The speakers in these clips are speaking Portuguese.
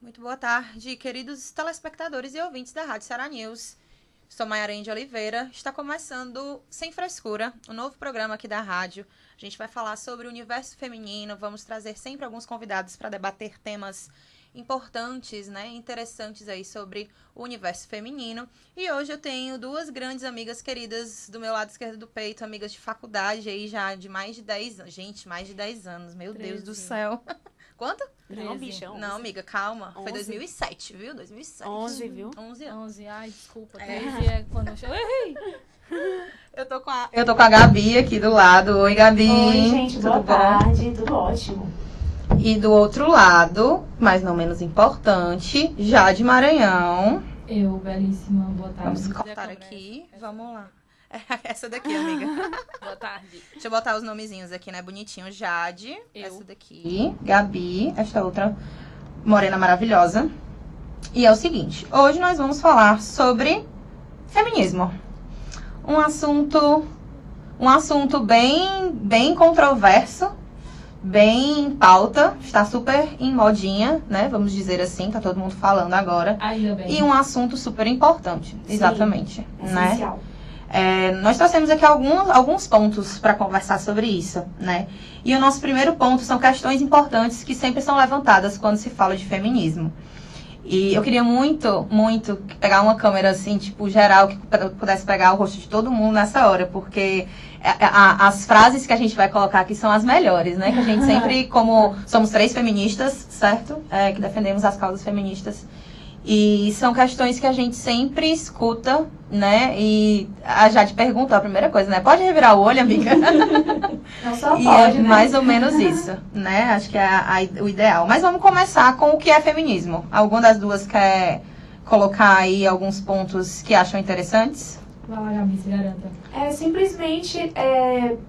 Muito boa tarde, queridos telespectadores e ouvintes da Rádio Ceará News. Sou Maiarene de Oliveira. Está começando Sem Frescura, um novo programa aqui da rádio. A gente vai falar sobre o universo feminino, vamos trazer sempre alguns convidados para debater temas importantes, né, interessantes aí sobre o universo feminino. E hoje eu tenho duas grandes amigas queridas do meu lado esquerdo do peito, amigas de faculdade aí já de mais de 10 anos. Gente, mais de 10 anos, meu 13. Deus do céu. Quanto? Não, bicha, 11. Não, amiga, calma. 11. Foi 2007, viu? 2007. 11, viu? 11 anos. 11, ai, desculpa. 13 é quando eu errei. Eu tô com a Gabi aqui do lado. Oi, Gabi. Oi, gente, tudo boa bom? tarde, tudo ótimo. E do outro lado, mas não menos importante, Jade Maranhão. Eu, belíssima, boa tarde. Vamos cortar aqui. Vamos lá. Essa daqui, amiga. Boa tarde. Deixa eu botar os nomezinhos aqui, né? Bonitinho. Jade. Eu. Essa daqui. Gabi. Esta outra morena maravilhosa. E é o seguinte. Hoje nós vamos falar sobre feminismo. Um assunto bem controverso. Bem em pauta. Está super em modinha, né? Vamos dizer assim. Tá todo mundo falando agora. Ainda bem. E um assunto super importante. Sim, Exatamente. Né? essencial. Nós trouxemos aqui alguns pontos para conversar sobre isso, né? E o nosso primeiro ponto são questões importantes que sempre são levantadas quando se fala de feminismo. E eu queria muito, muito pegar uma câmera assim, tipo, geral, que pudesse pegar o rosto de todo mundo nessa hora, porque as frases que a gente vai colocar aqui são as melhores, né? Que a gente sempre, como somos 3 feministas, certo? Que defendemos as causas feministas. E são questões que a gente sempre escuta, né? E a Jade perguntou a primeira coisa, né? Pode revirar o olho, amiga? Não só E pode, é né? mais ou menos isso, né? Acho que é o ideal. Mas vamos começar com o que é feminismo. Alguma das duas quer colocar aí alguns pontos que acham interessantes? Vai lá, Gabi, se garanta. Simplesmente,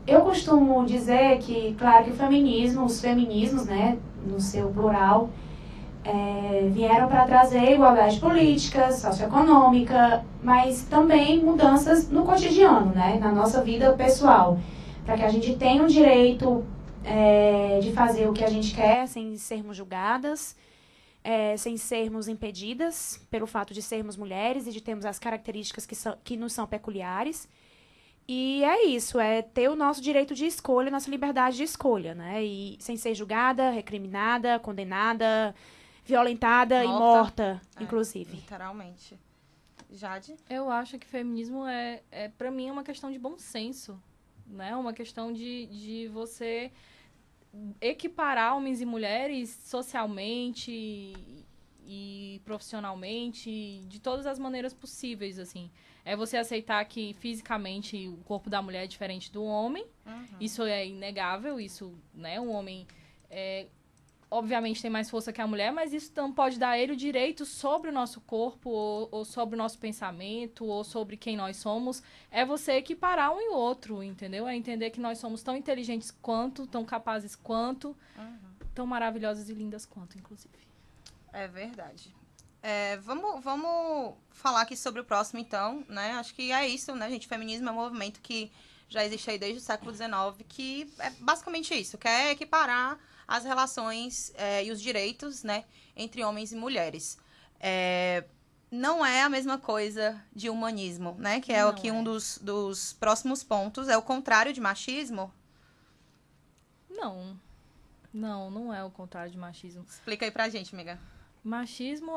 eu costumo dizer que, claro, que o feminismo, os feminismos, né, no seu plural, vieram para trazer igualdade política, socioeconômica, mas também mudanças no cotidiano, né, na nossa vida pessoal, para que a gente tenha o direito de fazer o que a gente quer sem sermos julgadas, sem sermos impedidas pelo fato de sermos mulheres e de termos as características que nos são peculiares. E é isso, ter o nosso direito de escolha, nossa liberdade de escolha, né, e sem ser julgada, recriminada, condenada, violentada e morta, inclusive. Literalmente. Jade? Eu acho que feminismo para mim, é uma questão de bom senso, né? Uma questão de você equiparar homens e mulheres socialmente e profissionalmente, de todas as maneiras possíveis, assim. É você aceitar que fisicamente o corpo da mulher é diferente do homem. Uhum. Isso é inegável, isso, né? O homem obviamente tem mais força que a mulher, mas isso não pode dar a ele o direito sobre o nosso corpo, ou sobre o nosso pensamento, ou sobre quem nós somos. É você equiparar um e outro, entendeu? É entender que nós somos tão inteligentes quanto, tão capazes quanto, tão maravilhosas e lindas quanto, inclusive. É verdade. Vamos falar aqui sobre o próximo, então, né? Acho que é isso, né, gente? O feminismo é um movimento que já existe aí desde o século XIX, que é basicamente isso, quer equiparar as relações e os direitos, né, entre homens e mulheres. Não é a mesma coisa de humanismo, né, que é aqui um dos próximos pontos. É o contrário de machismo? Não é o contrário de machismo. Explica aí pra gente, amiga. Machismo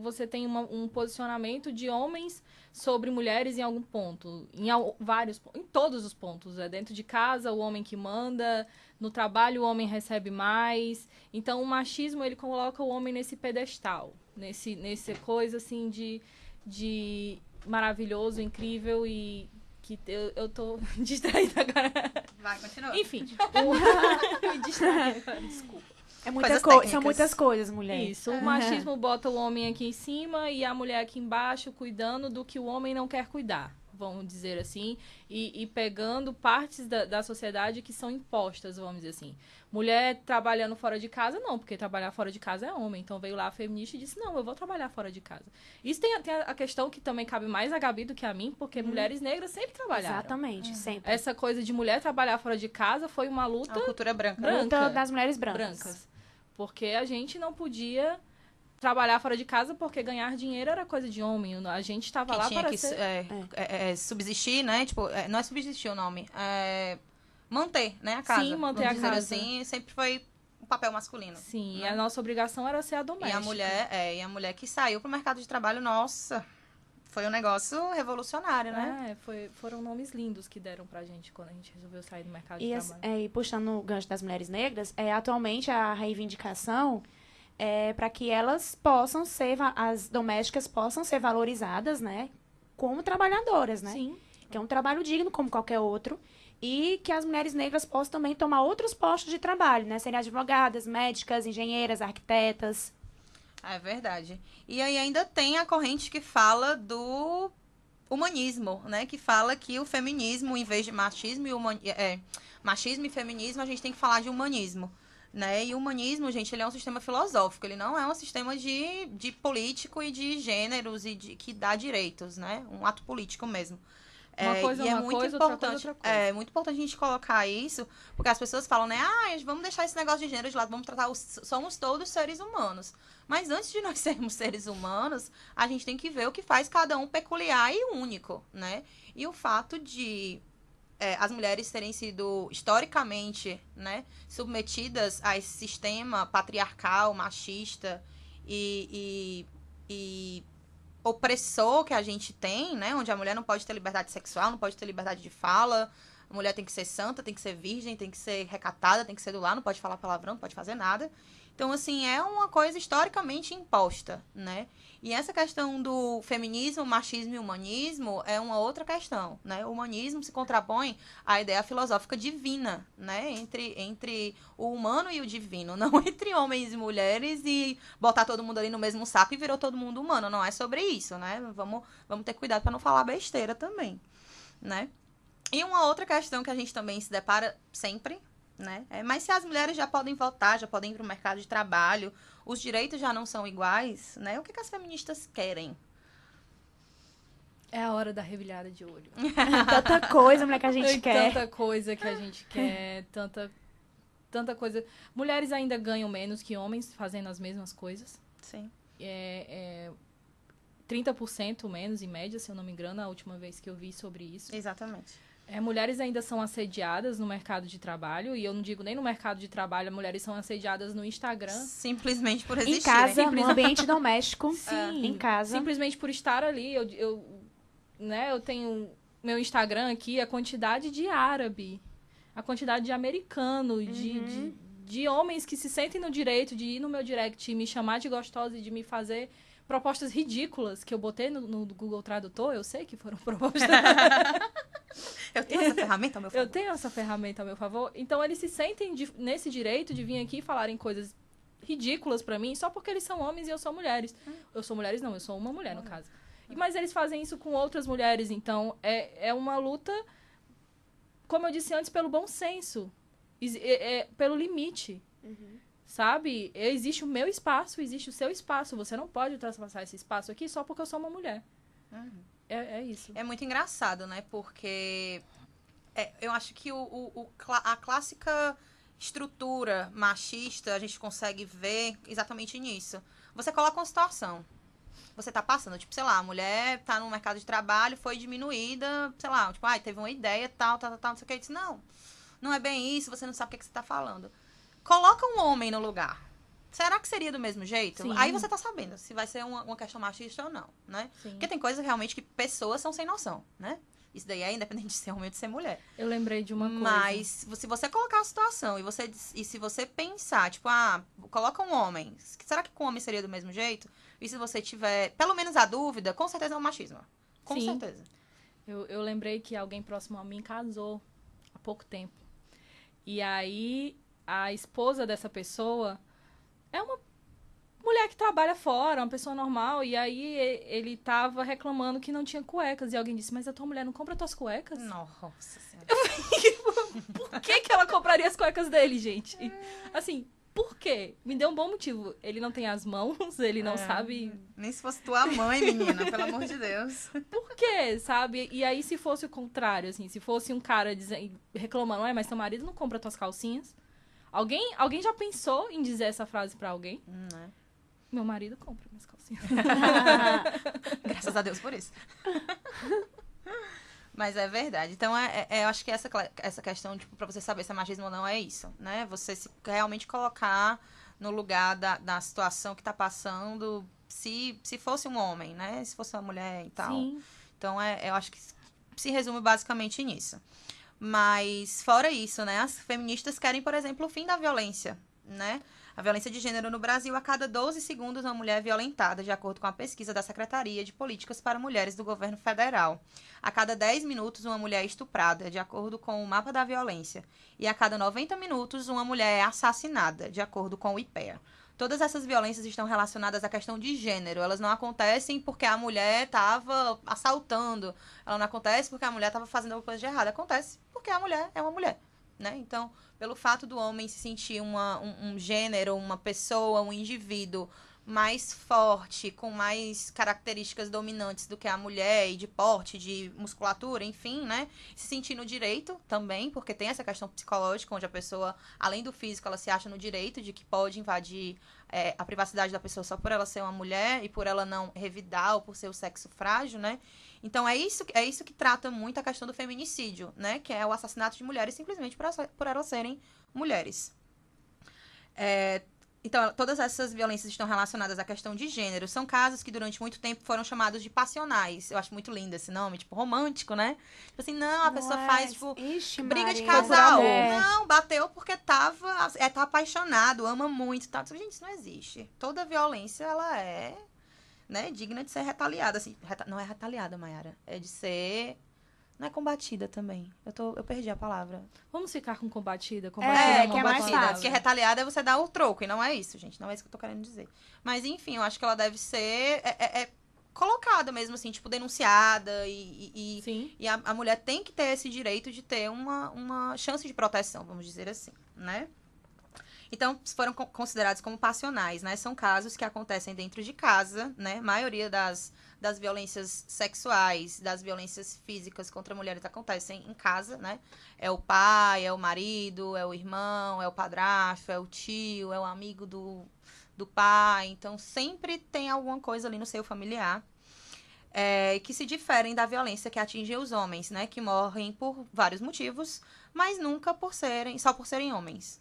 você tem um posicionamento de homens sobre mulheres em algum ponto, em todos os pontos. Dentro de casa, o homem que manda, no trabalho o homem recebe mais. Então o machismo, ele coloca o homem nesse pedestal, nesse coisa assim de maravilhoso, incrível e que eu tô distraída agora. Vai, continua. Enfim, me distraí agora, desculpa. São muitas coisas, mulher. Isso, o machismo bota o homem aqui em cima e a mulher aqui embaixo cuidando do que o homem não quer cuidar, vamos dizer assim, e pegando partes da sociedade que são impostas, vamos dizer assim. Mulher trabalhando fora de casa, não, porque trabalhar fora de casa é homem. Então veio lá a feminista e disse, não, eu vou trabalhar fora de casa. Isso tem a questão que também cabe mais a Gabi do que a mim, porque mulheres negras sempre trabalharam. Exatamente, sempre. Essa coisa de mulher trabalhar fora de casa foi uma luta... A cultura branca. Luta das mulheres brancas. Porque a gente não podia trabalhar fora de casa porque ganhar dinheiro era coisa de homem. A gente estava lá tinha para que ser... subsistir, né? Tipo, não é subsistir o nome. Manter, né, a casa. Sim, manter Vamos a dizer casa. assim, sempre foi um papel masculino. Sim, né? e a nossa obrigação era ser a doméstica. E a mulher que saiu pro mercado de trabalho, nossa, foi um negócio revolucionário, né? Foram nomes lindos que deram pra gente quando a gente resolveu sair do mercado E, de trabalho. e puxando o gancho das mulheres negras, atualmente a reivindicação é para que elas possam ser, as domésticas possam ser valorizadas, né, como trabalhadoras, né? Sim. Que é um trabalho digno como qualquer outro. E que as mulheres negras possam também tomar outros postos de trabalho, né? Serem advogadas, médicas, engenheiras, arquitetas. É verdade. E aí ainda tem a corrente que fala do humanismo, né? Que fala que o feminismo, em vez de machismo machismo e feminismo, a gente tem que falar de humanismo. Né? E o humanismo, gente, ele é um sistema filosófico, ele não é um sistema de político e de gêneros e que dá direitos, né? Um ato político mesmo. Uma coisa é muito importante, outra coisa. É muito importante a gente colocar isso, porque as pessoas falam, né? Vamos deixar esse negócio de gênero de lado, vamos tratar somos todos seres humanos. Mas antes de nós sermos seres humanos, a gente tem que ver o que faz cada um peculiar e único, né? E o fato de as mulheres terem sido historicamente, né, submetidas a esse sistema patriarcal, machista e opressor que a gente tem, né? Onde a mulher não pode ter liberdade sexual, não pode ter liberdade de fala. A mulher tem que ser santa, tem que ser virgem, tem que ser recatada, tem que ser do lar, não pode falar palavrão, não pode fazer nada. Então, assim, é uma coisa historicamente imposta, né? E essa questão do feminismo, machismo e humanismo é uma outra questão, né? O humanismo se contrapõe à ideia filosófica divina, né? Entre o humano e o divino, não entre homens e mulheres e botar todo mundo ali no mesmo saco e virou todo mundo humano. Não é sobre isso, né? Vamos ter cuidado para não falar besteira também, né? E uma outra questão que a gente também se depara sempre, né? Mas se as mulheres já podem votar, já podem ir para o mercado de trabalho, os direitos já não são iguais, né? O que as feministas querem? É a hora da revirada de olho. Tanta coisa, mulher, que a gente quer. Tanta coisa que a gente quer, tanta coisa. Mulheres ainda ganham menos que homens fazendo as mesmas coisas. Sim. 30% menos, em média, se eu não me engano, a última vez que eu vi sobre isso. Exatamente. Mulheres ainda são assediadas no mercado de trabalho, e eu não digo nem no mercado de trabalho, mulheres são assediadas no Instagram. Simplesmente por existir. Em casa, no ambiente doméstico. Sim, em casa. Simplesmente por estar ali. Eu tenho meu Instagram aqui, a quantidade de árabe, a quantidade de americano, de homens que se sentem no direito de ir no meu direct e me chamar de gostosa e de me fazer propostas ridículas que eu botei no Google Tradutor. Eu sei que foram propostas... Eu tenho essa ferramenta ao meu favor. Eu tenho essa ferramenta ao meu favor. Então, eles se sentem nesse direito de vir aqui e falarem coisas ridículas pra mim só porque eles são homens e eu sou mulheres. Eu sou mulheres, não. Eu sou uma mulher, no caso. Mas eles fazem isso com outras mulheres. Então, é uma luta, como eu disse antes, pelo bom senso. Pelo limite. Sabe? Existe o meu espaço, existe o seu espaço. Você não pode ultrapassar esse espaço aqui só porque eu sou uma mulher. É isso. É muito engraçado, né? Porque eu acho que a clássica estrutura machista a gente consegue ver exatamente nisso. Você coloca uma situação. Você tá passando, tipo, sei lá, a mulher tá no mercado de trabalho, foi diminuída, sei lá, tipo, teve uma ideia, tal, não sei o que. Eu disse, não é bem isso, você não sabe o que você tá falando. Coloca um homem no lugar. Será que seria do mesmo jeito? Sim. Aí você tá sabendo se vai ser uma questão machista ou não, né? Sim. Porque tem coisas realmente que pessoas são sem noção, né? Isso daí é independente de ser homem ou de ser mulher. Eu lembrei de uma coisa. Mas se você colocar a situação e se você pensar, tipo, coloca um homem. Será que com um homem seria do mesmo jeito? E se você tiver, pelo menos a dúvida, com certeza é um machismo. Com Sim. certeza. Eu lembrei que alguém próximo a mim casou há pouco tempo. E aí, a esposa dessa pessoa é uma mulher que trabalha fora, uma pessoa normal. E aí, ele tava reclamando que não tinha cuecas. E alguém disse, mas a tua mulher não compra tuas cuecas? Nossa Senhora. Por que ela compraria as cuecas dele, gente? Assim, por quê? Me deu um bom motivo. Ele não tem as mãos, ele não sabe... Nem se fosse tua mãe, menina, pelo amor de Deus. Por quê, sabe? E aí, se fosse o contrário, assim, se fosse um cara reclamando, mas teu marido não compra tuas calcinhas? Alguém já pensou em dizer essa frase pra alguém? Né? Meu marido compra minhas calcinhas. Graças a Deus por isso. Mas é verdade. Então, eu acho que essa questão, tipo, pra você saber se é machismo ou não, é isso, né? Você realmente colocar no lugar da situação que tá passando, se fosse um homem, né? Se fosse uma mulher e tal. Sim. Então, eu acho que se resume basicamente nisso. Mas, fora isso, né? As feministas querem, por exemplo, o fim da violência, né? A violência de gênero no Brasil, a cada 12 segundos, uma mulher é violentada, de acordo com a pesquisa da Secretaria de Políticas para Mulheres do Governo Federal. A cada 10 minutos, uma mulher é estuprada, de acordo com o Mapa da Violência. E a cada 90 minutos, uma mulher é assassinada, de acordo com o IPEA. Todas essas violências estão relacionadas à questão de gênero. Elas não acontecem porque a mulher estava assaltando. Ela não acontece porque a mulher estava fazendo alguma coisa de errado. Acontece porque a mulher é uma mulher, né? Então, pelo fato do homem se sentir um gênero, uma pessoa, um indivíduo mais forte, com mais características dominantes do que a mulher, e de porte, de musculatura, enfim, né? Se sentir no direito também, porque tem essa questão psicológica, onde a pessoa, além do físico, ela se acha no direito de que pode invadir a privacidade da pessoa só por ela ser uma mulher e por ela não revidar ou por ser o sexo frágil, né? Então, é isso que trata muito a questão do feminicídio, né? Que é o assassinato de mulheres simplesmente por elas serem mulheres. Então, todas essas violências estão relacionadas à questão de gênero. São casos que, durante muito tempo, foram chamados de passionais. Eu acho muito lindo esse nome, tipo, romântico, né? Tipo assim, não, a pessoa faz, tipo, briga de casal. Não, bateu porque tá apaixonado, ama muito e tal. Gente, isso não existe. Toda violência, ela é, né, digna de ser retaliada. Assim, não é retaliada, Mayara. É de ser... Não é combatida também. Eu perdi a palavra. Vamos ficar com combatida? Que é mais combatida. fácil. Porque retaliada é você dar o troco. E não é isso, gente. Não é isso que eu tô querendo dizer. Mas, enfim, eu acho que ela deve ser colocada mesmo, assim, tipo, denunciada. Sim. E a mulher tem que ter esse direito de ter uma chance de proteção, vamos dizer assim, né? Então, foram considerados como passionais, né? São casos que acontecem dentro de casa, né? A maioria das violências sexuais, das violências físicas contra mulheres acontecem em casa, né? É o pai, é o marido, é o irmão, é o padrasto, é o tio, é o amigo do pai. Então, sempre tem alguma coisa ali no seio familiar que se diferem da violência que atinge os homens, né? Que morrem por vários motivos, mas nunca só por serem homens.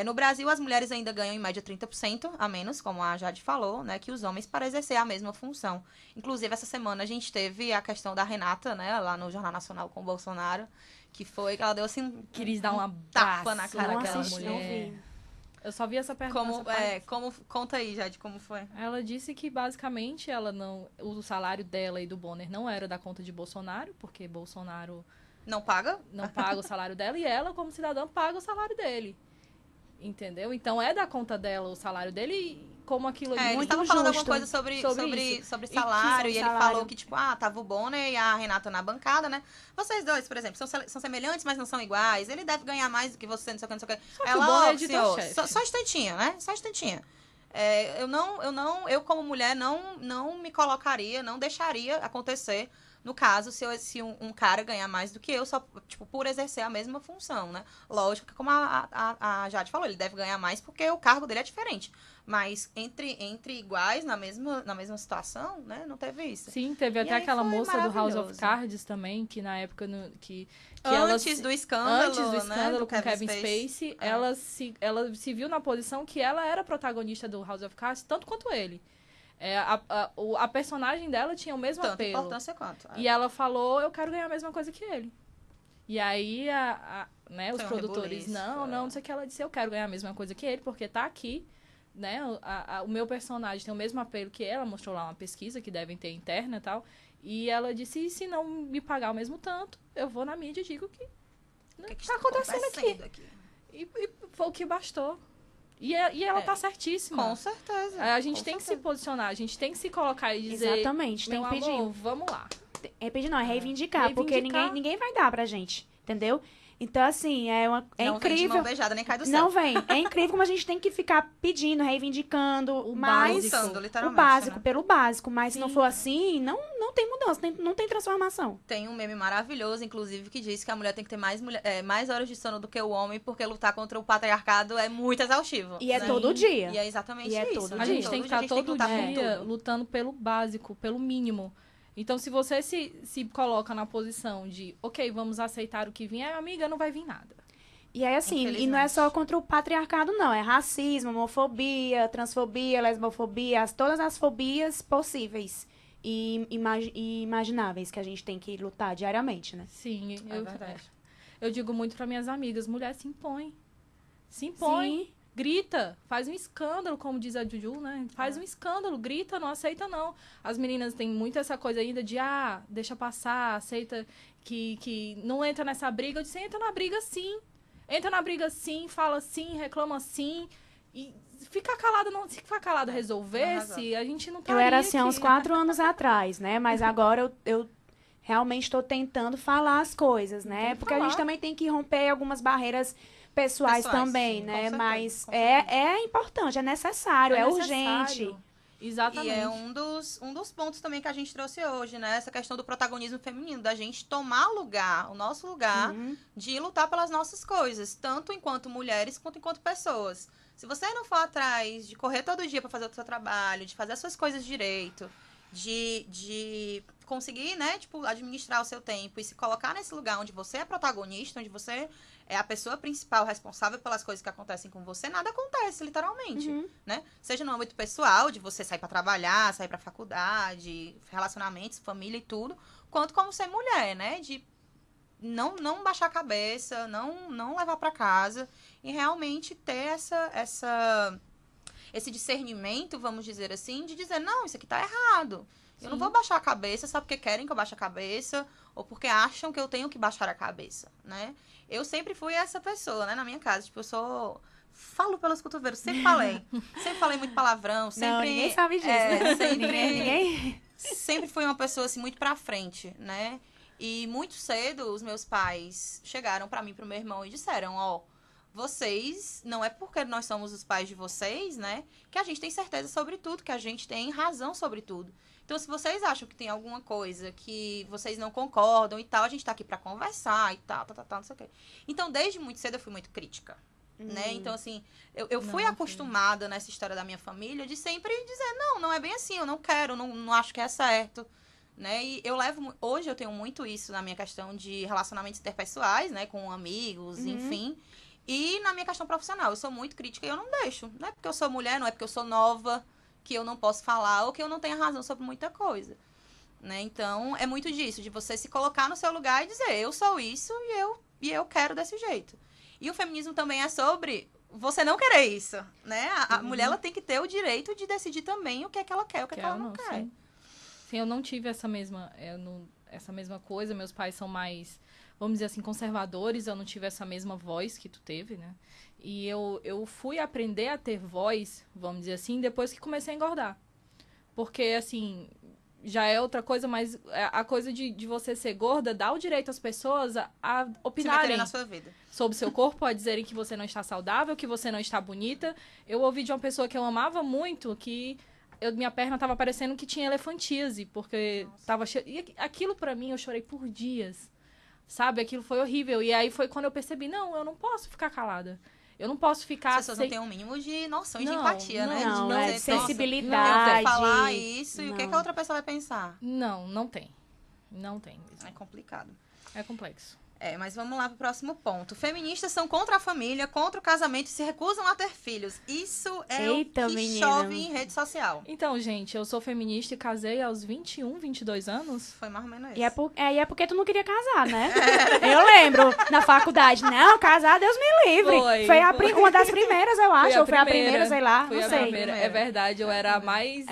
No Brasil, as mulheres ainda ganham, em média, 30% a menos, como a Jade falou, né, que os homens, para exercer a mesma função. Inclusive, essa semana a gente teve a questão da Renata, né, lá no Jornal Nacional com o Bolsonaro, que foi que ela deu, assim, Quis dar uma tapa na cara não daquela assisti, mulher. não vi. Eu só vi essa pergunta. Conta aí, Jade, como foi? Ela disse que, basicamente, o salário dela e do Bonner não era da conta de Bolsonaro, porque Bolsonaro Não paga? não paga o salário dela, e ela, como cidadã, paga o salário dele. Entendeu? Então, é da conta dela o salário dele, e como aquilo Ele muito estava falando justo alguma coisa sobre salário, e ele salário. falou que, tipo, tava o Bonner e a Renata na bancada, né? Vocês dois, por exemplo, são semelhantes, mas não são iguais. Ele deve ganhar mais do que você, não sei o que, não sei o que. Só que o Bonner é editor-chefe. Só um instantinho, né? Só um instantinho. Eu como mulher, não me colocaria, não deixaria acontecer. No caso, se um cara ganhar mais do que eu, só, tipo, por exercer a mesma função, né? Lógico que, como a Jade falou, ele deve ganhar mais porque o cargo dele é diferente. Mas entre iguais, na mesma situação, né? Não teve isso. Sim, teve até aquela moça do House of Cards também, que na época antes do escândalo, né, do com Kevin Spacey, ela se viu na posição que ela era protagonista do House of Cards, tanto quanto ele. A personagem dela tinha o mesmo Tanto apelo. importância quanto. E ela falou, eu quero ganhar a mesma coisa que ele. E aí, né, os Foi um produtores, rebuliço, não sei o que. Ela disse, eu quero ganhar a mesma coisa que ele, porque tá aqui, né, o meu personagem tem o mesmo apelo que ela, mostrou lá uma pesquisa que devem ter interna e tal. E ela disse, e se não me pagar o mesmo tanto, eu vou na mídia e digo que tá acontecendo aqui. E foi o que bastou. E ela tá certíssima. Com certeza. A gente tem que se posicionar, a gente tem que se colocar e dizer... Exatamente, tem que pedir. Amor, vamos lá. É pedir não, é reivindicar, porque ninguém vai dar pra gente, entendeu? Então, assim, é Não vem de incrível. mão beijada, nem cai do céu. Não vem. É incrível como a gente tem que ficar pedindo, reivindicando, O mas Lutando, o literalmente, básico né? pelo básico. Mas se não Sim. for assim, não tem mudança, não tem transformação. Tem um meme maravilhoso, inclusive, que diz que a mulher tem que ter mais horas de sono do que o homem, porque lutar contra o patriarcado é muito exaustivo. E é né? todo dia. E é exatamente E é isso. todo né? A gente dia. tem que dia a estar gente todo lutar por dia tudo. lutando pelo básico, pelo mínimo. Então, se você se coloca na posição de, ok, vamos aceitar o que vier, amiga, não vai vir nada. E aí, assim, e não é só contra o patriarcado, não. É racismo, homofobia, transfobia, lesbofobia, todas as fobias possíveis e imagináveis que a gente tem que lutar diariamente, né? Sim, É verdade. eu digo muito para minhas amigas, mulher se impõe. Se impõe. Sim. Grita, faz um escândalo, como diz a Juju, né? Faz um escândalo, grita, não aceita não. As meninas têm muito essa coisa ainda de, deixa passar, aceita que não entra nessa briga. Eu disse, entra na briga sim. Entra na briga sim, fala sim, reclama sim. E ficar calada, não, se ficar calada resolvesse, a gente não estaria Eu era assim há aqui. uns 4 anos atrás, né? Mas agora eu realmente estou tentando falar as coisas, né? Tem que Porque a gente falar. também tem que romper algumas barreiras pessoais também, sim, né? com certeza, Mas com certeza. é importante, é necessário, é necessário. urgente. Exatamente. E é um dos pontos também que a gente trouxe hoje, né? Essa questão do protagonismo feminino, da gente tomar lugar, o nosso lugar, Uhum. de lutar pelas nossas coisas, tanto enquanto mulheres quanto enquanto pessoas. Se você não for atrás de correr todo dia para fazer o seu trabalho, de fazer as suas coisas direito, de conseguir, né, tipo, administrar o seu tempo e se colocar nesse lugar onde você é protagonista, onde você é a pessoa principal responsável pelas coisas que acontecem com você, nada acontece, literalmente, Uhum. né? Seja no âmbito pessoal, de você sair pra trabalhar, sair pra faculdade, relacionamentos, família e tudo, quanto como ser mulher, né? De não baixar a cabeça, não levar pra casa e realmente ter esse discernimento, vamos dizer assim, de dizer, não, isso aqui tá errado. Eu não vou baixar a cabeça só porque querem que eu baixe a cabeça ou porque acham que eu tenho que baixar a cabeça, né? Eu sempre fui essa pessoa, né, na minha casa. Tipo, falo pelos cotovelos, sempre falei. Sempre falei muito palavrão, sempre... Não, ninguém sabe disso, né? sempre, Ninguém... sempre fui uma pessoa, assim, muito pra frente, né? E muito cedo, os meus pais chegaram pra mim e pro meu irmão e disseram, vocês, não é porque nós somos os pais de vocês, né, que a gente tem certeza sobre tudo, que a gente tem razão sobre tudo. Então, se vocês acham que tem alguma coisa que vocês não concordam e tal, a gente tá aqui pra conversar e tal, não sei o quê. Então, desde muito cedo eu fui muito crítica, né? Então, assim, eu fui acostumada nessa história da minha família de sempre dizer, não é bem assim, eu não quero, não acho que é certo, né? E hoje eu tenho muito isso na minha questão de relacionamentos interpessoais, né, com amigos, enfim. E na minha questão profissional, eu sou muito crítica e eu não deixo. Não é porque eu sou mulher, não é porque eu sou nova, que eu não posso falar ou que eu não tenha razão sobre muita coisa. Né? Então, é muito disso, de você se colocar no seu lugar e dizer, eu sou isso e eu quero desse jeito. E o feminismo também é sobre você não querer isso, né? A mulher, ela tem que ter o direito de decidir também o que é que ela quer, o que é que ela não quer. Sim, eu não tive essa mesma coisa, meus pais são mais, vamos dizer assim, conservadores, eu não tive essa mesma voz que tu teve, né? E eu fui aprender a ter voz, vamos dizer assim, depois que comecei a engordar. Porque, assim, já é outra coisa, mas a coisa de você ser gorda dá o direito às pessoas a opinarem na sua vida. sobre o seu corpo, a dizerem que você não está saudável, que você não está bonita. Eu ouvi de uma pessoa que eu amava muito que minha perna estava parecendo que tinha elefantíase, porque estava cheia. E aquilo, pra mim, eu chorei por dias. Sabe? Aquilo foi horrível. E aí foi quando eu percebi, não, eu não posso ficar calada. Eu não posso ficar... As pessoas não têm um mínimo de noção e de empatia, né? Não, de de dizer, sensibilidade. Eu vou falar isso e o que a outra pessoa vai pensar? Não tem. Não tem mesmo. É complicado. É complexo. Mas vamos lá pro próximo ponto. Feministas são contra a família, contra o casamento e se recusam a ter filhos. Isso é o que menina. chove em rede social. Então, gente, eu sou feminista e casei aos 21, 22 anos. Foi mais ou menos isso. E é porque tu não queria casar, né? Eu lembro, na faculdade, não, casar, Deus me livre. Foi uma das primeiras, eu acho, ou foi a primeira, sei lá, Foi não a sei. primeira. É verdade, eu era a mais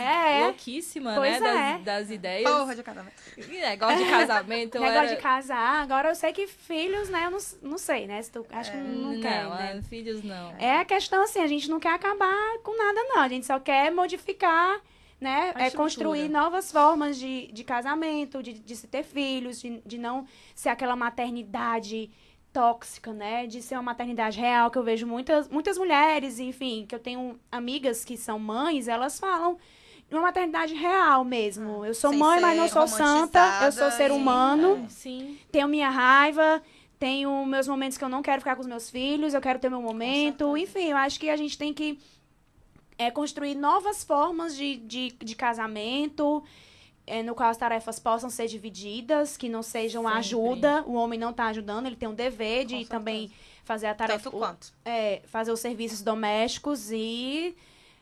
louquíssima, Pois né, é. das ideias. Porra de casamento. Negócio de casamento, eu Negócio era... de casar, agora eu sei que filhos, né, eu não sei, né, se tu, acho que não quer, né. Filhos não. É a questão assim, a gente não quer acabar com nada, não, a gente só quer modificar, né, construir novas formas de casamento, de se ter filhos, de não ser aquela maternidade tóxica, né? De ser uma maternidade real, que eu vejo muitas mulheres, enfim, que eu tenho amigas que são mães, elas falam de uma maternidade real mesmo. Eu sou Sem mãe, mas ser não sou santa, eu sou ser romantizada humano, Sim. tenho minha raiva, tenho meus momentos que eu não quero ficar com os meus filhos, eu quero ter meu momento, enfim, eu acho que a gente tem que construir novas formas de casamento, no qual as tarefas possam ser divididas, que não sejam Sempre. ajuda, o homem não está ajudando, ele tem um dever Com de certeza. também fazer a tarefa, Tanto quanto. fazer os serviços domésticos e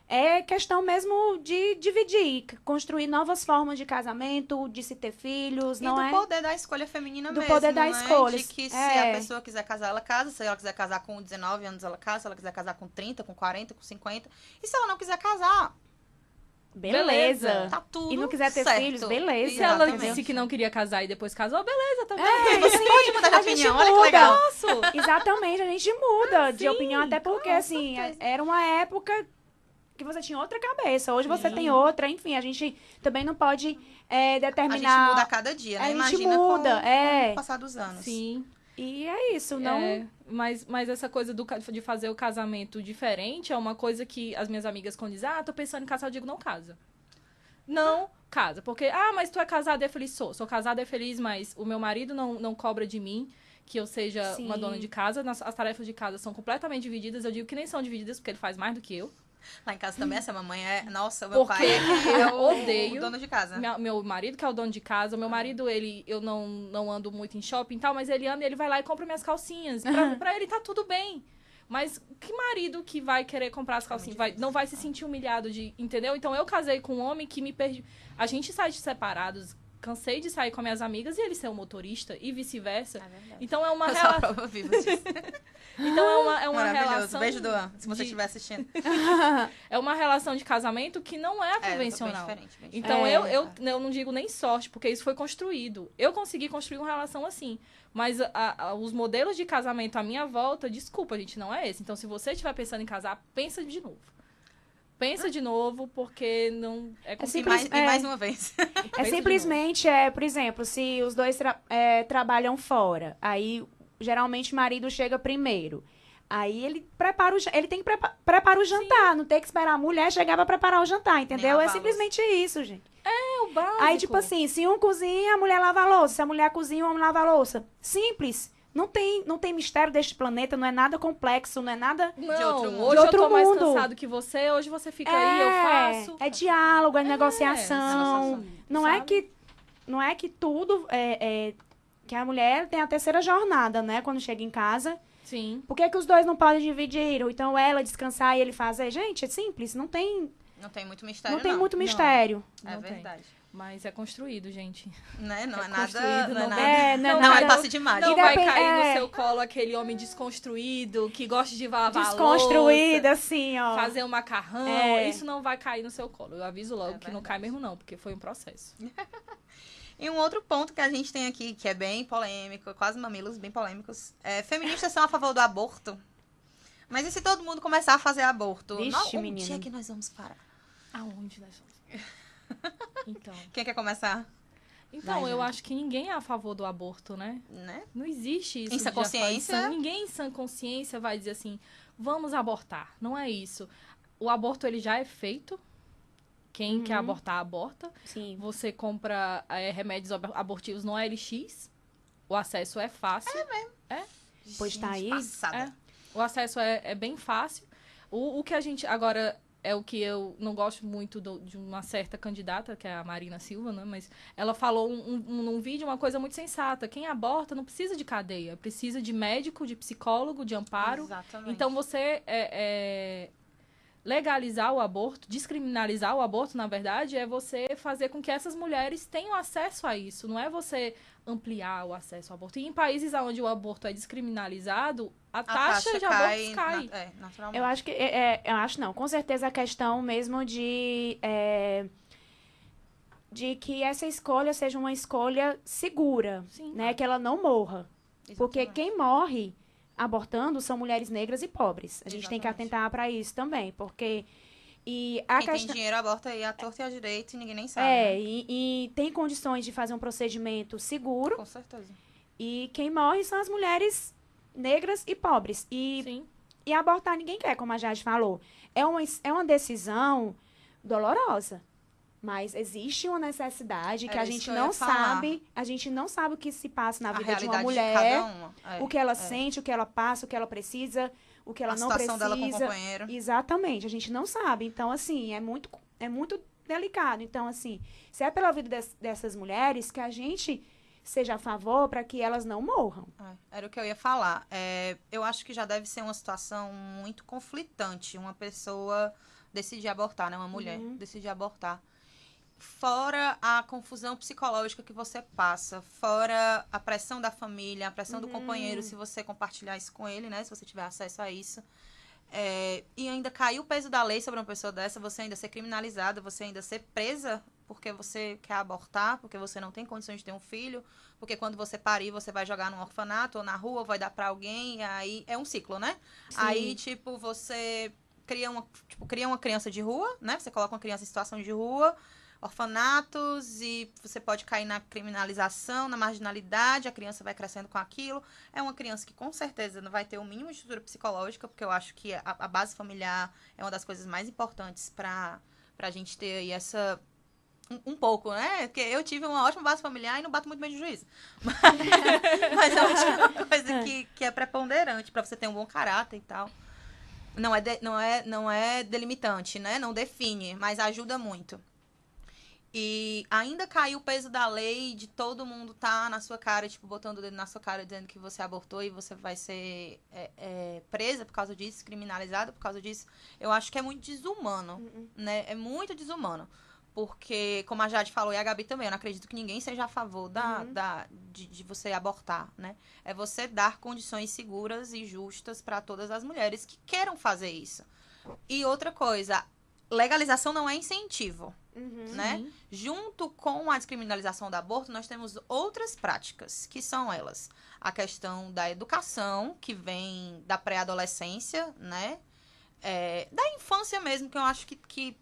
é questão mesmo de dividir, construir novas formas de casamento, de se ter filhos, E não do é? poder da escolha feminina Do mesmo, poder da né? escolha. De que se É. a pessoa quiser casar, ela casa. Se ela quiser casar com 19 anos, ela casa. Se ela quiser casar com 30, com 40, com 50. E se ela não quiser casar, Beleza. tá tudo E não quiser ter certo. filhos, beleza. Se ela Exatamente. disse que não queria casar e depois casou, beleza, também. Você pode mudar de a gente opinião, olha que muda. legal. Posso. Exatamente, a gente muda de sim, opinião, até porque, com assim, certeza. era uma época que você tinha outra cabeça, hoje você tem outra, enfim, a gente também não pode A determinar... gente muda a cada dia, né? A gente Imagina muda, com o passar dos anos. Sim. E é isso, não... Mas essa coisa de fazer o casamento diferente é uma coisa que as minhas amigas, quando dizem, tô pensando em casar, eu digo, não casa. Não casa. Porque, mas tu é casada e é feliz? Sou casada e é feliz, mas o meu marido não cobra de mim que eu seja Sim. uma dona de casa. As tarefas de casa são completamente divididas. Eu digo que nem são divididas, porque ele faz mais do que eu. Lá em casa também, essa mamãe é... Nossa, o meu Porque pai é eu o odeio dono de casa. Meu marido, que é o dono de casa, o meu marido, eu não ando muito em shopping e tal, mas ele anda e ele vai lá e compra minhas calcinhas. Pra ele tá tudo bem. Mas que marido que vai querer comprar as calcinhas? Não vai se sentir humilhado entendeu? Então eu casei com um homem que me perdi. A gente sai de separados. Cansei de sair com minhas amigas e ele ser um motorista e vice-versa. É verdade. Então é uma Eu sou a relação. prova viva disso. Então é uma Maravilhoso. relação. Beijo, Duan, se você de- estiver assistindo. É uma relação de casamento que não é a Bem convencional. diferente, bem diferente. Então, É. eu não digo nem sorte, porque isso foi construído. Eu consegui construir uma relação assim. Mas os modelos de casamento à minha volta, desculpa, gente, não é esse. Então, se você estiver pensando em casar, pensa de novo. Pensa de novo, porque não... E mais uma vez. É simplesmente, por exemplo, se os dois trabalham fora, aí geralmente o marido chega primeiro. Aí ele ele tem que preparar o jantar, não tem que esperar a mulher chegar pra preparar o jantar, entendeu? lavar É a simplesmente isso, gente. É o básico. Aí, tipo assim, se um cozinha, a mulher lava a louça. Se a mulher cozinha, o homem lava a louça. Simples. Não tem mistério deste planeta, não é nada complexo, não é nada... Não, de outro mundo. hoje De outro eu tô mais mundo. cansado que você, hoje você fica aí, eu faço. É diálogo, é negociação. negociação. Não é que tudo... que a mulher tem a terceira jornada, né? Quando chega em casa. Sim. Por que os dois não podem dividir? Ou então ela descansar e ele fazer? Gente, é simples. Não tem Muito mistério, não tem muito mistério. É Não tem. verdade. Mas é construído, gente. Né? Não é nada... construído, Não é não nada... É, não é Não, é nada- passe de mágica. Não E vai depende- cair no é. seu colo aquele homem desconstruído, que gosta de lavar Desconstruída, louça, assim, ó. fazer um macarrão. É. Isso não vai cair no seu colo. Eu aviso logo que não verdade. cai mesmo não, porque foi um processo. E um outro ponto que a gente tem aqui, que é bem polêmico, quase mamilos bem polêmicos, feministas são a favor do aborto. Mas e se todo mundo começar a fazer aborto? Vixe, Onde menina. é que nós vamos parar? Aonde nós vamos? Então, Quem quer começar? eu acho que ninguém é a favor do aborto, né? Né? Não existe isso. Em sã de consciência? Ninguém em sã consciência vai dizer assim, vamos abortar. Não é isso. O aborto, ele já é feito. Quem quer abortar, aborta. Sim. Você compra remédios abortivos no OLX. O acesso é fácil. Pois tá aí. Passada. É. O acesso é bem fácil. O que a gente... Agora, é o que eu não gosto muito de uma certa candidata, que é a Marina Silva, né? Mas ela falou num vídeo uma coisa muito sensata. Quem aborta não precisa de cadeia. Precisa de médico, de psicólogo, de amparo. Exatamente. Então, você legalizar o aborto, descriminalizar o aborto, na verdade, é você fazer com que essas mulheres tenham acesso a isso. Não é você ampliar o acesso ao aborto. E em países onde o aborto é descriminalizado, a taxa de abortos cai. Naturalmente. Eu acho que... eu acho não. Com certeza a questão mesmo de que essa escolha seja uma escolha segura. Sim. Né? Que ela não morra. Porque Exatamente. quem morre abortando são mulheres negras e pobres. A gente tem que Exatamente. atentar para isso também. Porque... E a Quem tem questão... dinheiro aborta aí à torta e à direita e ninguém nem sabe. É, né? e tem condições de fazer um procedimento seguro. Com certeza. E quem morre são as mulheres negras e pobres. Sim. E abortar ninguém quer, como a Jade falou. É uma decisão dolorosa. Mas existe uma necessidade que a gente não sabe. A gente não sabe o que se passa na vida de uma mulher. De cada uma. O que ela sente, o que ela passa, o que ela precisa, o que ela não precisa. A situação dela com o companheiro. Exatamente, a gente não sabe. Então, assim, é muito delicado. Então, assim, se é pela vida dessas mulheres, que a gente seja a favor para que elas não morram. Era o que eu ia falar. Eu acho que já deve ser uma situação muito conflitante uma pessoa decidir abortar, né? Uma mulher decidir abortar. Fora a confusão psicológica que você passa, fora a pressão da família, a pressão do companheiro, se você compartilhar isso com ele, né? Se você tiver acesso a isso. E ainda cair o peso da lei sobre uma pessoa dessa, você ainda ser criminalizada, você ainda ser presa porque você quer abortar, porque você não tem condições de ter um filho, porque quando você parir, você vai jogar num orfanato ou na rua, ou vai dar pra alguém, e aí é um ciclo, né? Sim. Aí, tipo, você cria uma criança de rua, né? Você coloca uma criança em situação de rua, orfanatos, e você pode cair na criminalização, na marginalidade, a criança vai crescendo com aquilo. É uma criança que com certeza não vai ter o mínimo de estrutura psicológica, porque eu acho que a base familiar é uma das coisas mais importantes pra gente ter aí essa... Um pouco, né? Porque eu tive uma ótima base familiar e não bato muito bem de juízo. Mas eu acho que é uma coisa que é preponderante pra você ter um bom caráter e tal. Não é delimitante, né? Não define, mas ajuda muito. E ainda caiu o peso da lei de todo mundo tá na sua cara, tipo, botando o dedo na sua cara, dizendo que você abortou e você vai ser presa por causa disso, criminalizada por causa disso. Eu acho que é muito desumano, né? É muito desumano. Porque, como a Jade falou, e a Gabi também, eu não acredito que ninguém seja a favor de você abortar, né? É você dar condições seguras e justas para todas as mulheres que queiram fazer isso. E outra coisa, legalização não é incentivo. Né? Sim. Junto com a descriminalização do aborto, nós temos outras práticas, que são elas. A questão da educação, que vem da pré-adolescência, né? Da infância mesmo, que eu acho que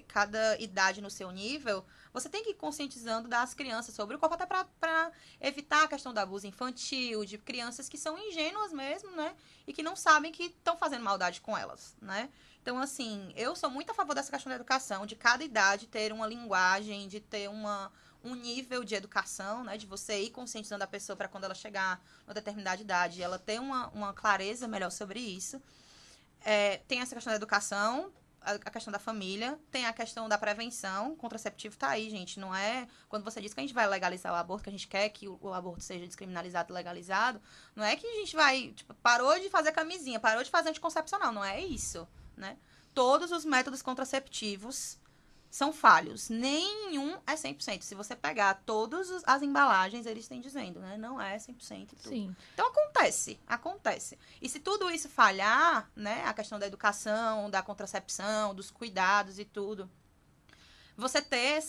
cada idade no seu nível, você tem que ir conscientizando das crianças sobre o corpo, até para evitar a questão do abuso infantil, de crianças que são ingênuas mesmo, né? E que não sabem que estão fazendo maldade com elas, né? Então, assim, eu sou muito a favor dessa questão da educação, de cada idade ter uma linguagem, de ter um nível de educação, né? De você ir conscientizando a pessoa para quando ela chegar numa determinada idade, ela ter uma clareza melhor sobre isso. Tem essa questão da educação, a questão da família, tem a questão da prevenção, o contraceptivo tá aí, gente, não é... Quando você diz que a gente vai legalizar o aborto, que a gente quer que o aborto seja descriminalizado e legalizado, não é que a gente vai, tipo, parou de fazer camisinha, parou de fazer anticoncepcional, não é isso, né? Todos os métodos contraceptivos são falhos, nenhum é 100%. Se você pegar todas as embalagens, eles têm dizendo, né? Não é 100% e tudo. Sim. Então, acontece. E se tudo isso falhar, né? A questão da educação, da contracepção, dos cuidados e tudo, você ter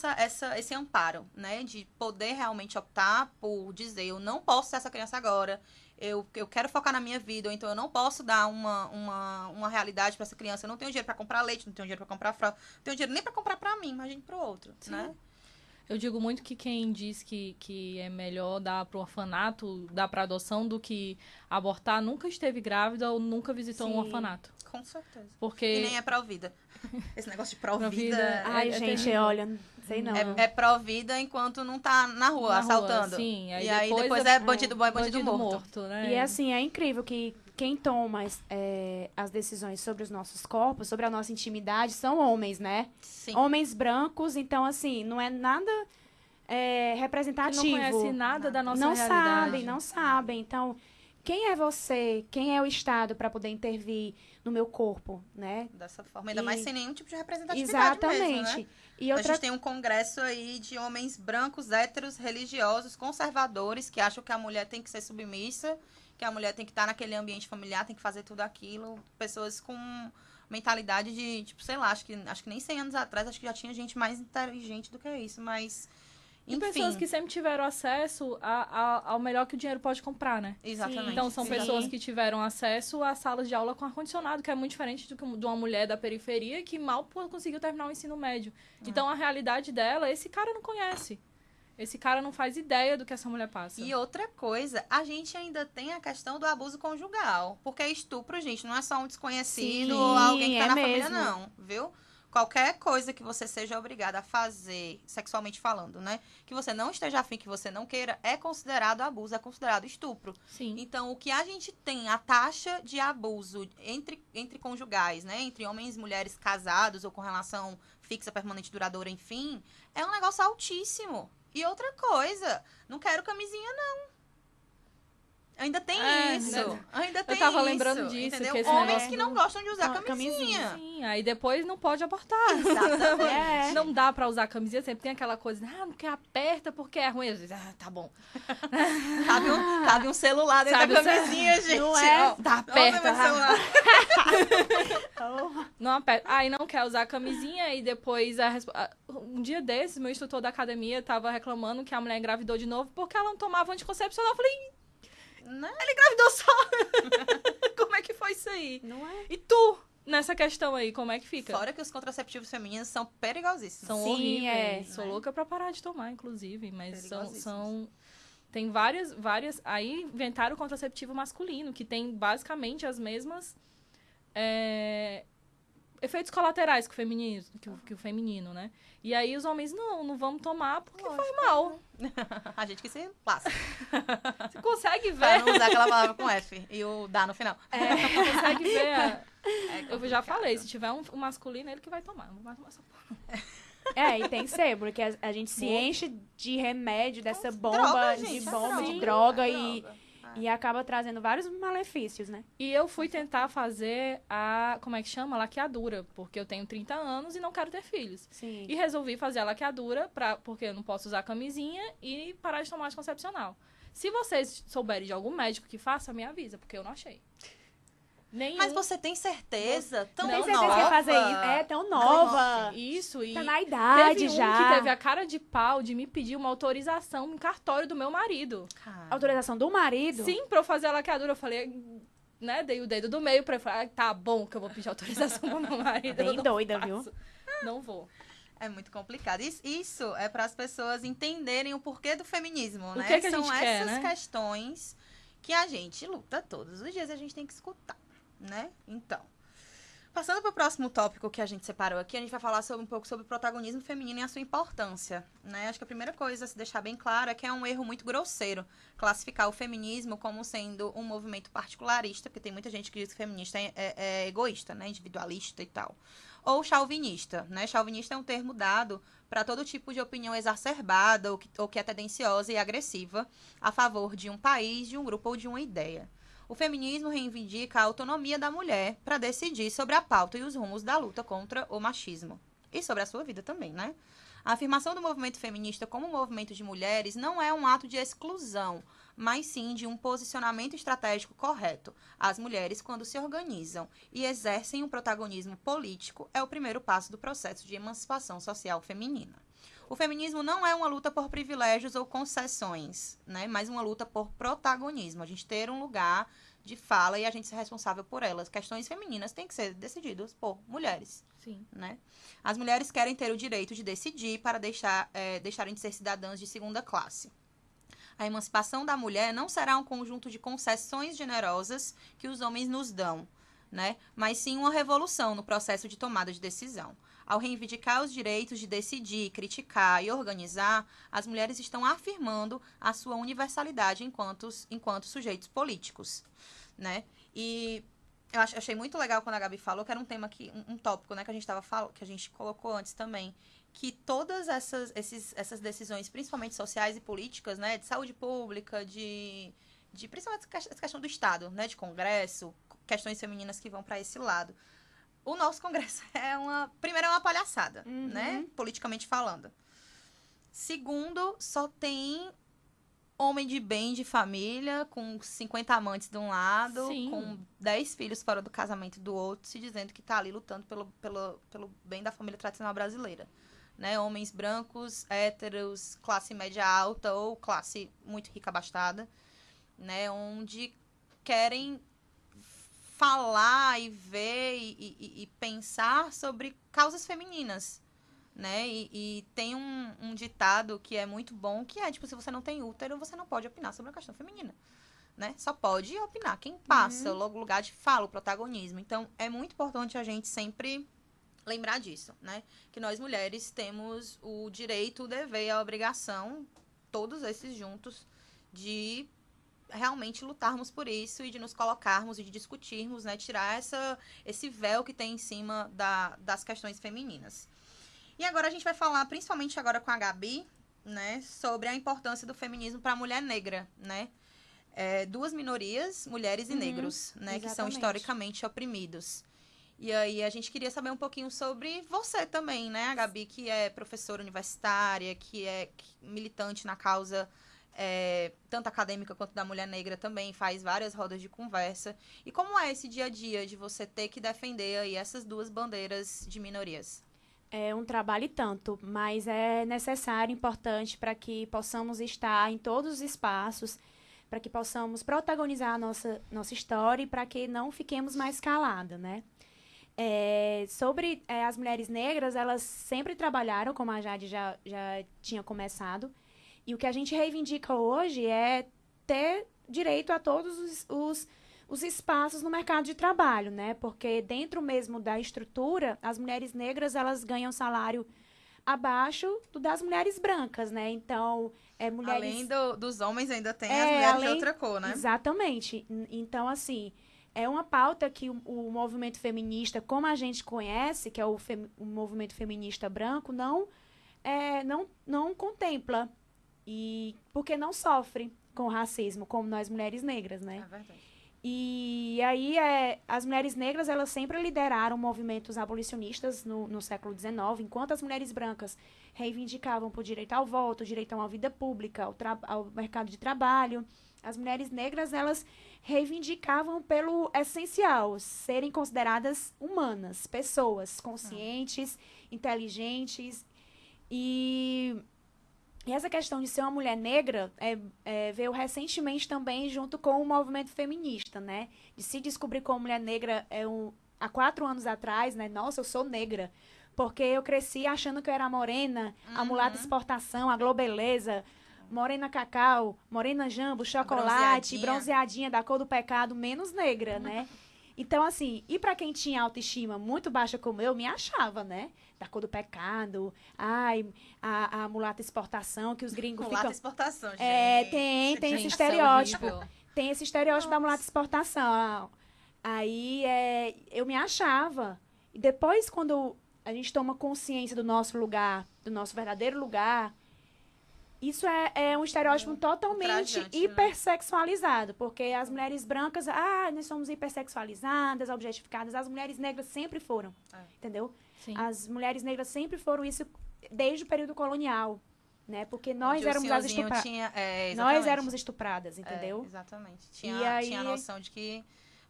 esse amparo, né? De poder realmente optar por dizer, eu não posso ser essa criança agora, eu quero focar na minha vida, ou então eu não posso dar uma realidade para essa criança, eu não tenho dinheiro para comprar leite, não tenho dinheiro para comprar fralda, não tenho dinheiro nem para comprar para mim, imagine para o outro, né? Eu digo muito que quem diz que é melhor dar pro orfanato, dar pra adoção, do que abortar, nunca esteve grávida ou nunca visitou um orfanato. Com certeza. Porque... E nem é pró-vida. Esse negócio de pró-vida... Ai, gente, olha, não sei não. É pró-vida enquanto não tá na rua, assaltando. Sim, aí depois é bandido bom e bandido morto. Né? E assim, é incrível que quem toma as decisões sobre os nossos corpos, sobre a nossa intimidade, são homens, né? Sim. Homens brancos, então assim, não é nada representativo. Que não conhece nada da nossa realidade. Não sabem. Então, quem é você? Quem é o Estado para poder intervir no meu corpo, né? Dessa forma, ainda mais sem nenhum tipo de representatividade exatamente. mesmo, né? E outra... A gente tem um congresso aí de homens brancos, héteros, religiosos, conservadores, que acham que a mulher tem que ser submissa, que a mulher tem que estar naquele ambiente familiar, tem que fazer tudo aquilo. Pessoas com mentalidade de, tipo, sei lá, acho que nem 100 anos atrás, acho que já tinha gente mais inteligente do que isso, mas... E enfim. pessoas que sempre tiveram acesso ao melhor que o dinheiro pode comprar, né? Exatamente. Então, são pessoas que tiveram acesso a salas de aula com ar-condicionado, que é muito diferente de uma mulher da periferia que mal conseguiu terminar o ensino médio. Então, a realidade dela, esse cara não conhece. Esse cara não faz ideia do que essa mulher passa. E outra coisa, a gente ainda tem a questão do abuso conjugal. Porque estupro, gente, não é só um desconhecido Sim, ou alguém que tá é na família, mesmo. não, viu? Qualquer coisa que você seja obrigada a fazer, sexualmente falando, né? Que você não esteja afim, que você não queira, é considerado abuso, é considerado estupro. Sim. Então, o que a gente tem, a taxa de abuso entre conjugais, né? Entre homens e mulheres casados ou com relação fixa, permanente, duradoura, enfim, é um negócio altíssimo. E outra coisa, não quero camisinha, não. Ainda tem isso. né? Ainda tem Eu tava isso, lembrando disso, entendeu? que esse Homens negócio que não gostam de usar camisinha. Sim, aí depois não pode abortar. Exatamente. É. Não dá pra usar camisinha, sempre tem aquela coisa, porque aperta, porque é ruim. Às vezes, tá bom. Cabe um celular dentro Sabe, da camisinha, gente. não é? Ó, Tá, olha meu aperta. celular. Não aperta. Aí não quer usar camisinha e depois um dia desses, meu instrutor da academia tava reclamando que a mulher engravidou de novo porque ela não tomava anticoncepcional. Eu falei, Né? ela engravidou só. Como é que foi isso aí? Não é? E tu, nessa questão aí, como é que fica? Fora que os contraceptivos femininos são perigosíssimos. São Sim, horríveis. é. Sou louca pra parar de tomar, inclusive. Mas Perigosíssimos. são... Tem várias... Aí inventaram o contraceptivo masculino, que tem basicamente as mesmas... efeitos colaterais que o feminino, né? E aí os homens, não vamos tomar porque faz mal. A gente que se passa. Você consegue Pra ver... não usar aquela palavra com F e o dá no final. Consegue ver... Eu já complicado. falei, se tiver um masculino, ele que vai tomar. Não vai tomar essa porra. E tem que ser, porque a gente se enche de remédio, dessa bomba, Droga, de gente, é bomba, de droga, droga é droga. e acaba trazendo vários malefícios, né? E eu fui tentar fazer como é que chama? Laqueadura. Porque eu tenho 30 anos e não quero ter filhos. Sim. E resolvi fazer a laqueadura, porque eu não posso usar camisinha e parar de tomar anticoncepcional. Se vocês souberem de algum médico que faça, me avisa, porque eu não achei. Nenhum. Mas você tem certeza? Tão Tem Não, certeza nova? que ia fazer isso? É tão nova. Isso, e Tá na idade teve um já. que teve a cara de pau de me pedir uma autorização no cartório do meu marido. Cara, Autorização do marido? Sim, pra eu fazer a laqueadura. Eu falei, né, dei o dedo do meio pra ele falar, tá bom que eu vou pedir autorização pro meu marido. Bem eu não doida, viu? faço. Não vou. é muito complicado. Isso é para as pessoas entenderem o porquê do feminismo, né? que a São gente essas quer, né? questões que a gente luta todos os dias e a gente tem que escutar, né? Então, passando para o próximo tópico que a gente separou aqui, a gente vai falar um pouco sobre o protagonismo feminino e a sua importância, né? Acho que a primeira coisa a se deixar bem claro é que é um erro muito grosseiro classificar o feminismo como sendo um movimento particularista, porque tem muita gente que diz que feminista é egoísta, né? Individualista e tal. Ou chauvinista, né? Chauvinista é um termo dado para todo tipo de opinião exacerbada ou que é tendenciosa e agressiva a favor de um país, de um grupo ou de uma ideia. O feminismo reivindica a autonomia da mulher para decidir sobre a pauta e os rumos da luta contra o machismo. E sobre a sua vida também, né? A afirmação do movimento feminista como um movimento de mulheres não é um ato de exclusão, mas sim de um posicionamento estratégico correto. As mulheres, quando se organizam e exercem um protagonismo político, é o primeiro passo do processo de emancipação social feminina. O feminismo não é uma luta por privilégios ou concessões, né? Mas uma luta por protagonismo. A gente ter um lugar de fala e a gente ser responsável por elas. Questões femininas têm que ser decididas por mulheres, Sim. né? As mulheres querem ter o direito de decidir para deixarem de ser cidadãs de segunda classe. A emancipação da mulher não será um conjunto de concessões generosas que os homens nos dão, né? Mas sim uma revolução no processo de tomada de decisão. Ao reivindicar os direitos de decidir, criticar e organizar, as mulheres estão afirmando a sua universalidade enquanto sujeitos políticos, né? E eu achei muito legal quando a Gabi falou que era um tema um tópico, né, que a gente que a gente colocou antes também, que todas essas decisões, principalmente sociais e políticas, né, de saúde pública, principalmente essa questão do Estado, né, de Congresso, questões femininas que vão para esse lado. O nosso Congresso primeiro, é uma palhaçada, né? Politicamente falando. Segundo, só tem homem de bem, de família, com 50 amantes de um lado, Sim. com 10 filhos fora do casamento do outro, se dizendo que tá ali lutando pelo bem da família tradicional brasileira. Né? Homens brancos, héteros, classe média alta ou classe muito rica abastada, né? Onde querem falar e ver e pensar sobre causas femininas, né? E tem um ditado que é muito bom, que é, tipo, se você não tem útero, você não pode opinar sobre a questão feminina, né? Só pode opinar quem passa, logo lugar de fala, o protagonismo. Então, é muito importante a gente sempre lembrar disso, né? Que nós mulheres temos o direito, o dever, a obrigação, todos esses juntos, de realmente lutarmos por isso e de nos colocarmos e de discutirmos, né? Tirar esse véu que tem em cima das questões femininas. E agora a gente vai falar, principalmente agora com a Gabi, né? Sobre a importância do feminismo para a mulher negra, né? Duas minorias, mulheres e negros, né? Que são exatamente. historicamente oprimidos. E aí a gente queria saber um pouquinho sobre você também, né, a Gabi, que é professora universitária, que é militante na causa tanto acadêmica quanto da mulher negra também, faz várias rodas de conversa. E como é esse dia a dia de você ter que defender aí essas duas bandeiras de minorias? É um trabalho e tanto, mas é necessário, importante para que possamos estar em todos os espaços, para que possamos protagonizar a nossa história e para que não fiquemos mais caladas, né? Sobre as mulheres negras, elas sempre trabalharam, como a Jade já tinha começado, e o que a gente reivindica hoje é ter direito a todos os espaços no mercado de trabalho, né? Porque dentro mesmo da estrutura, as mulheres negras, elas ganham salário abaixo das mulheres brancas, né? Então, mulheres... Além dos homens, ainda tem as mulheres de outra cor, né? Exatamente. Então, assim, é uma pauta que o movimento feminista, como a gente conhece, que é o movimento feminista branco, não contempla. E porque não sofre com o racismo, como nós mulheres negras, né? É verdade. E aí, as mulheres negras, elas sempre lideraram movimentos abolicionistas no século XIX, enquanto as mulheres brancas reivindicavam por direito ao voto, direito a uma vida pública, ao mercado de trabalho. As mulheres negras, elas reivindicavam pelo essencial, serem consideradas humanas, pessoas conscientes, inteligentes. E essa questão de ser uma mulher negra veio recentemente também junto com o movimento feminista, né? De se descobrir como mulher negra há 4 anos atrás, né? Nossa, eu sou negra. Porque eu cresci achando que eu era morena, a mulata exportação, a globeleza, morena cacau, morena jambo, chocolate, bronzeadinha da cor do pecado, menos negra, né? Então, assim, e pra quem tinha autoestima muito baixa como eu, me achava, né? Da cor do pecado, a mulata exportação, que os gringos mulata ficam... exportação, gente. Tem esse Gente, estereótipo. isso é horrível. Tem esse estereótipo da mulata exportação. Aí, eu me achava. E depois, quando a gente toma consciência do nosso lugar, do nosso verdadeiro lugar, isso é um estereótipo totalmente ultrajante, hipersexualizado, porque as mulheres brancas, nós somos hipersexualizadas, objetificadas, as mulheres negras sempre foram, entendeu? Sim. As mulheres negras sempre foram isso desde o período colonial, né? Porque nós éramos as estupradas. Nós éramos estupradas, entendeu? Exatamente. Aí, Tinha a noção de que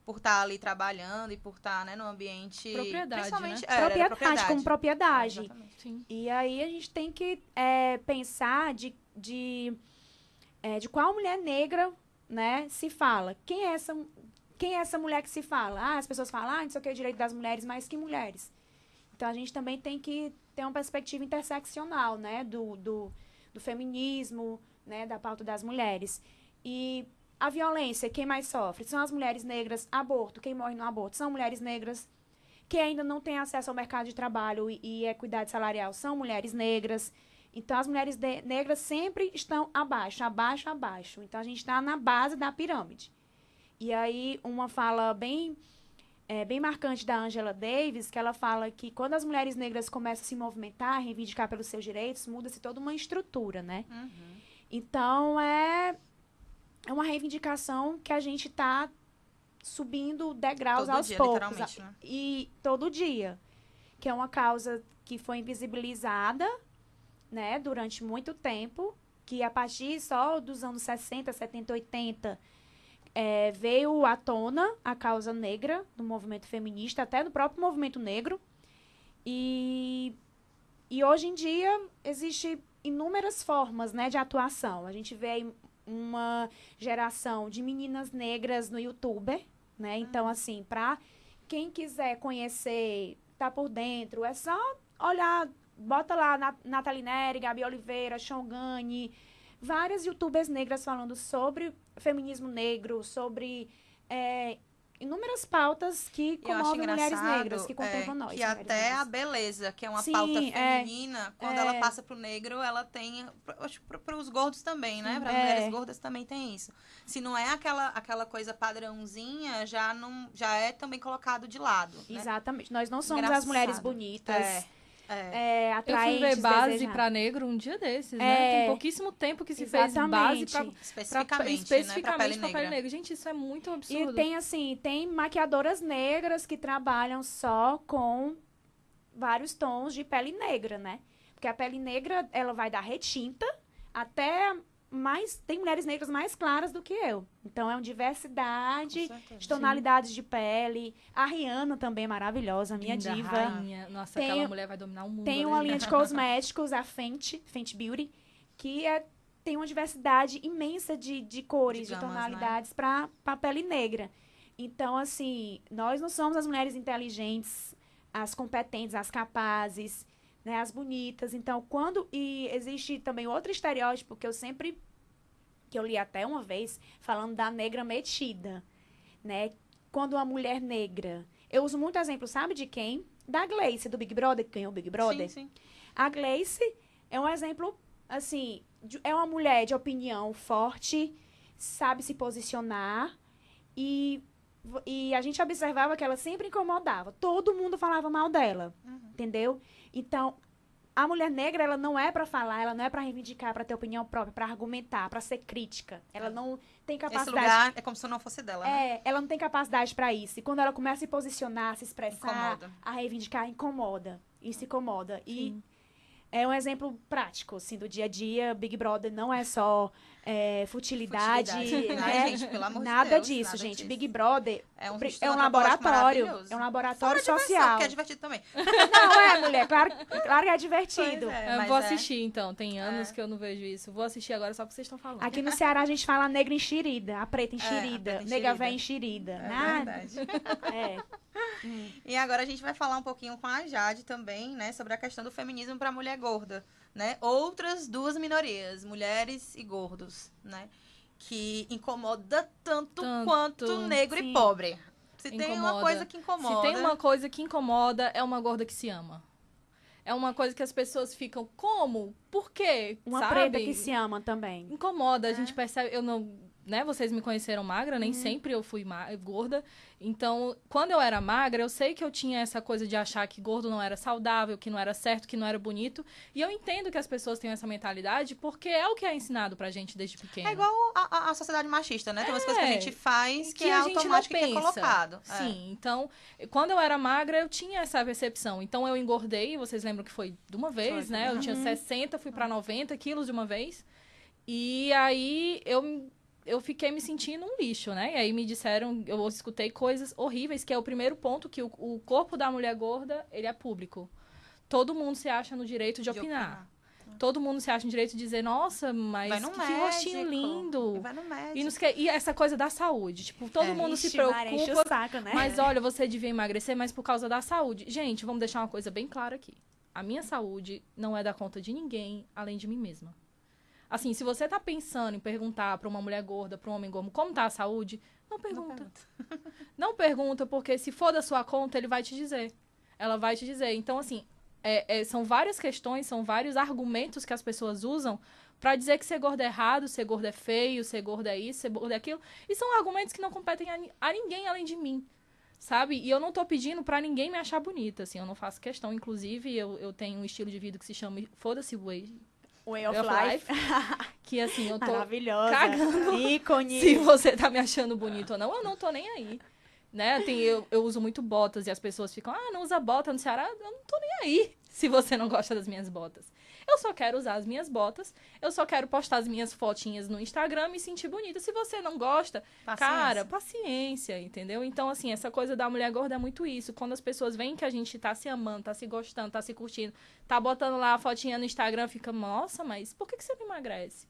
por estar ali trabalhando e por estar, né, no ambiente... Propriedade, principalmente, né? era Propriedade, como propriedade. Exatamente. Sim. E aí a gente tem que pensar de qual mulher negra, né, se fala. Quem é essa mulher que se fala? As pessoas falam, não sei o que é o direito das mulheres, mas que mulheres? Então a gente também tem que ter uma perspectiva interseccional, né, do feminismo, né, da pauta das mulheres. E a violência, quem mais sofre? São as mulheres negras. Aborto, quem morre no aborto? São mulheres negras. Que ainda não têm acesso ao mercado de trabalho e equidade salarial são mulheres negras. Então, as mulheres negras sempre estão abaixo. Então, a gente está na base da pirâmide. E aí, uma fala bem marcante da Angela Davis, que ela fala que quando as mulheres negras começam a se movimentar, a reivindicar pelos seus direitos, muda-se toda uma estrutura, né? Uhum. Então, é uma reivindicação que a gente está subindo degraus Todo aos dia, poucos. literalmente, né? E todo dia. Que é uma causa que foi invisibilizada, né, durante muito tempo, que a partir só dos anos 60, 70, 80, veio à tona a causa negra do movimento feminista, até do próprio movimento negro. E hoje em dia existe inúmeras formas, né, de atuação. A gente vê aí uma geração de meninas negras no YouTube, né? Então, assim, para quem quiser conhecer, tá por dentro, é só olhar bota lá Nathalie Neri, Gabi Oliveira, Shongani, várias youtubers negras falando sobre feminismo negro, sobre inúmeras pautas que comovem mulheres negras, que contemplam nós. Que até negras. a beleza, que é uma Sim, pauta feminina, quando ela passa pro negro, ela tem, acho que para os gordos também, né? Para as mulheres gordas também tem isso. Se não é aquela coisa padrãozinha, já é também colocado de lado. Né? Exatamente. Nós não somos as mulheres bonitas. Eu fui ver base para negro um dia desses, né? Tem pouquíssimo tempo que se fez base especificamente para pele negra. Gente, isso é muito absurdo. E tem maquiadoras negras que trabalham só com vários tons de pele negra, né? Porque a pele negra, ela vai da retinta até tem mulheres negras mais claras do que eu. Então, é uma diversidade de tonalidades de pele. A Rihanna também é maravilhosa, minha diva. Rainha. Nossa, aquela mulher vai dominar o mundo. Tem uma linha de cosméticos, a Fenty Beauty, que tem uma diversidade imensa de cores, de tonalidades, né? Para pele negra. Então, assim, nós não somos as mulheres inteligentes, as competentes, as capazes, né, as bonitas. Então, e existe também outro estereótipo que eu li até uma vez, falando da negra metida, né? Quando uma mulher negra... Eu uso muito exemplo, sabe de quem? Da Gleice, do Big Brother, que ganhou o Big Brother. Sim, sim. A Gleice é um exemplo, assim, é uma mulher de opinião forte, sabe se posicionar, e a gente observava que ela sempre incomodava. Todo mundo falava mal dela, entendeu? Então, a mulher negra, ela não é para falar, ela não é para reivindicar, para ter opinião própria, para argumentar, para ser crítica. Ela não tem capacidade... Esse lugar é como se não fosse dela, né? Ela não tem capacidade para isso. E quando ela começa a se posicionar, a se expressar, a reivindicar, incomoda. Isso incomoda. Sim. E é um exemplo prático, assim, do dia a dia. Big Brother não é só futilidade, né? Ai, gente, pelo amor de nada Deus, disso, nada gente. disso. Big Brother é um laboratório. Maravilhoso. É um laboratório Fora social. Diversão, que é divertido também. Não, mulher, claro que é divertido. Eu vou assistir, então. Tem anos que eu não vejo isso. Vou assistir agora só porque vocês estão falando. Aqui no Ceará a gente fala negra enxerida, a preta enxerida, nega véia enxerida. Verdade. E agora a gente vai falar um pouquinho com a Jade também, né, sobre a questão do feminismo para a mulher gorda, né? Outras duas minorias, mulheres e gordos, né? Que incomoda tanto quanto negro e pobre. Se tem uma coisa que incomoda... Se tem uma coisa que incomoda, é uma gorda que se ama. É uma coisa que as pessoas ficam, como? Por quê? Uma preta que se ama também. Incomoda, a gente percebe, eu não... Né, vocês me conheceram magra, nem sempre eu fui gorda. Então, quando eu era magra, eu sei que eu tinha essa coisa de achar que gordo não era saudável, que não era certo, que não era bonito. E eu entendo que as pessoas têm essa mentalidade, porque é o que é ensinado pra gente desde pequeno. É igual a sociedade machista, né? Tem umas coisas que a gente faz que é automático que é colocado. Sim, então, quando eu era magra, eu tinha essa percepção. Então, eu engordei, vocês lembram que foi de uma vez, né? Eu tinha 60, fui pra 90 quilos de uma vez. E aí, eu fiquei me sentindo um lixo, né? E aí me disseram, eu escutei coisas horríveis, que é o primeiro ponto, que o corpo da mulher gorda, ele é público. Todo mundo se acha no direito de opinar. Todo mundo se acha no direito de dizer, nossa, mas que rostinho lindo. Vai no médico. E essa coisa da saúde. Tipo, todo mundo se preocupa. O saco, né? Mas olha, você devia emagrecer, mas por causa da saúde. Gente, vamos deixar uma coisa bem clara aqui. A minha saúde não é da conta de ninguém, além de mim mesma. Assim, se você tá pensando em perguntar pra uma mulher gorda, pra um homem gordo, como tá a saúde, não pergunta. Não pergunta, porque se for da sua conta, ele vai te dizer. Ela vai te dizer. Então, assim, são várias questões, são vários argumentos que as pessoas usam pra dizer que ser gordo é errado, ser gordo é feio, ser gordo é isso, ser gordo é aquilo. E são argumentos que não competem a ninguém além de mim. Sabe? E eu não tô pedindo pra ninguém me achar bonita, assim. Eu não faço questão. Inclusive, eu tenho um estilo de vida que se chama Foda-se Way of Life. Que assim, eu tô maravilhosa, cagando ícone. Se você tá me achando bonito ou não, eu não tô nem aí. Né? Eu uso muito botas e as pessoas ficam, não usa bota no Ceará, eu não tô nem aí se você não gosta das minhas botas. Eu só quero usar as minhas botas, eu só quero postar as minhas fotinhas no Instagram e me sentir bonita. Se você não gosta, cara, paciência, entendeu? Então, assim, essa coisa da mulher gorda é muito isso. Quando as pessoas veem que a gente tá se amando, tá se gostando, tá se curtindo, tá botando lá a fotinha no Instagram, fica, nossa, mas por que você não emagrece?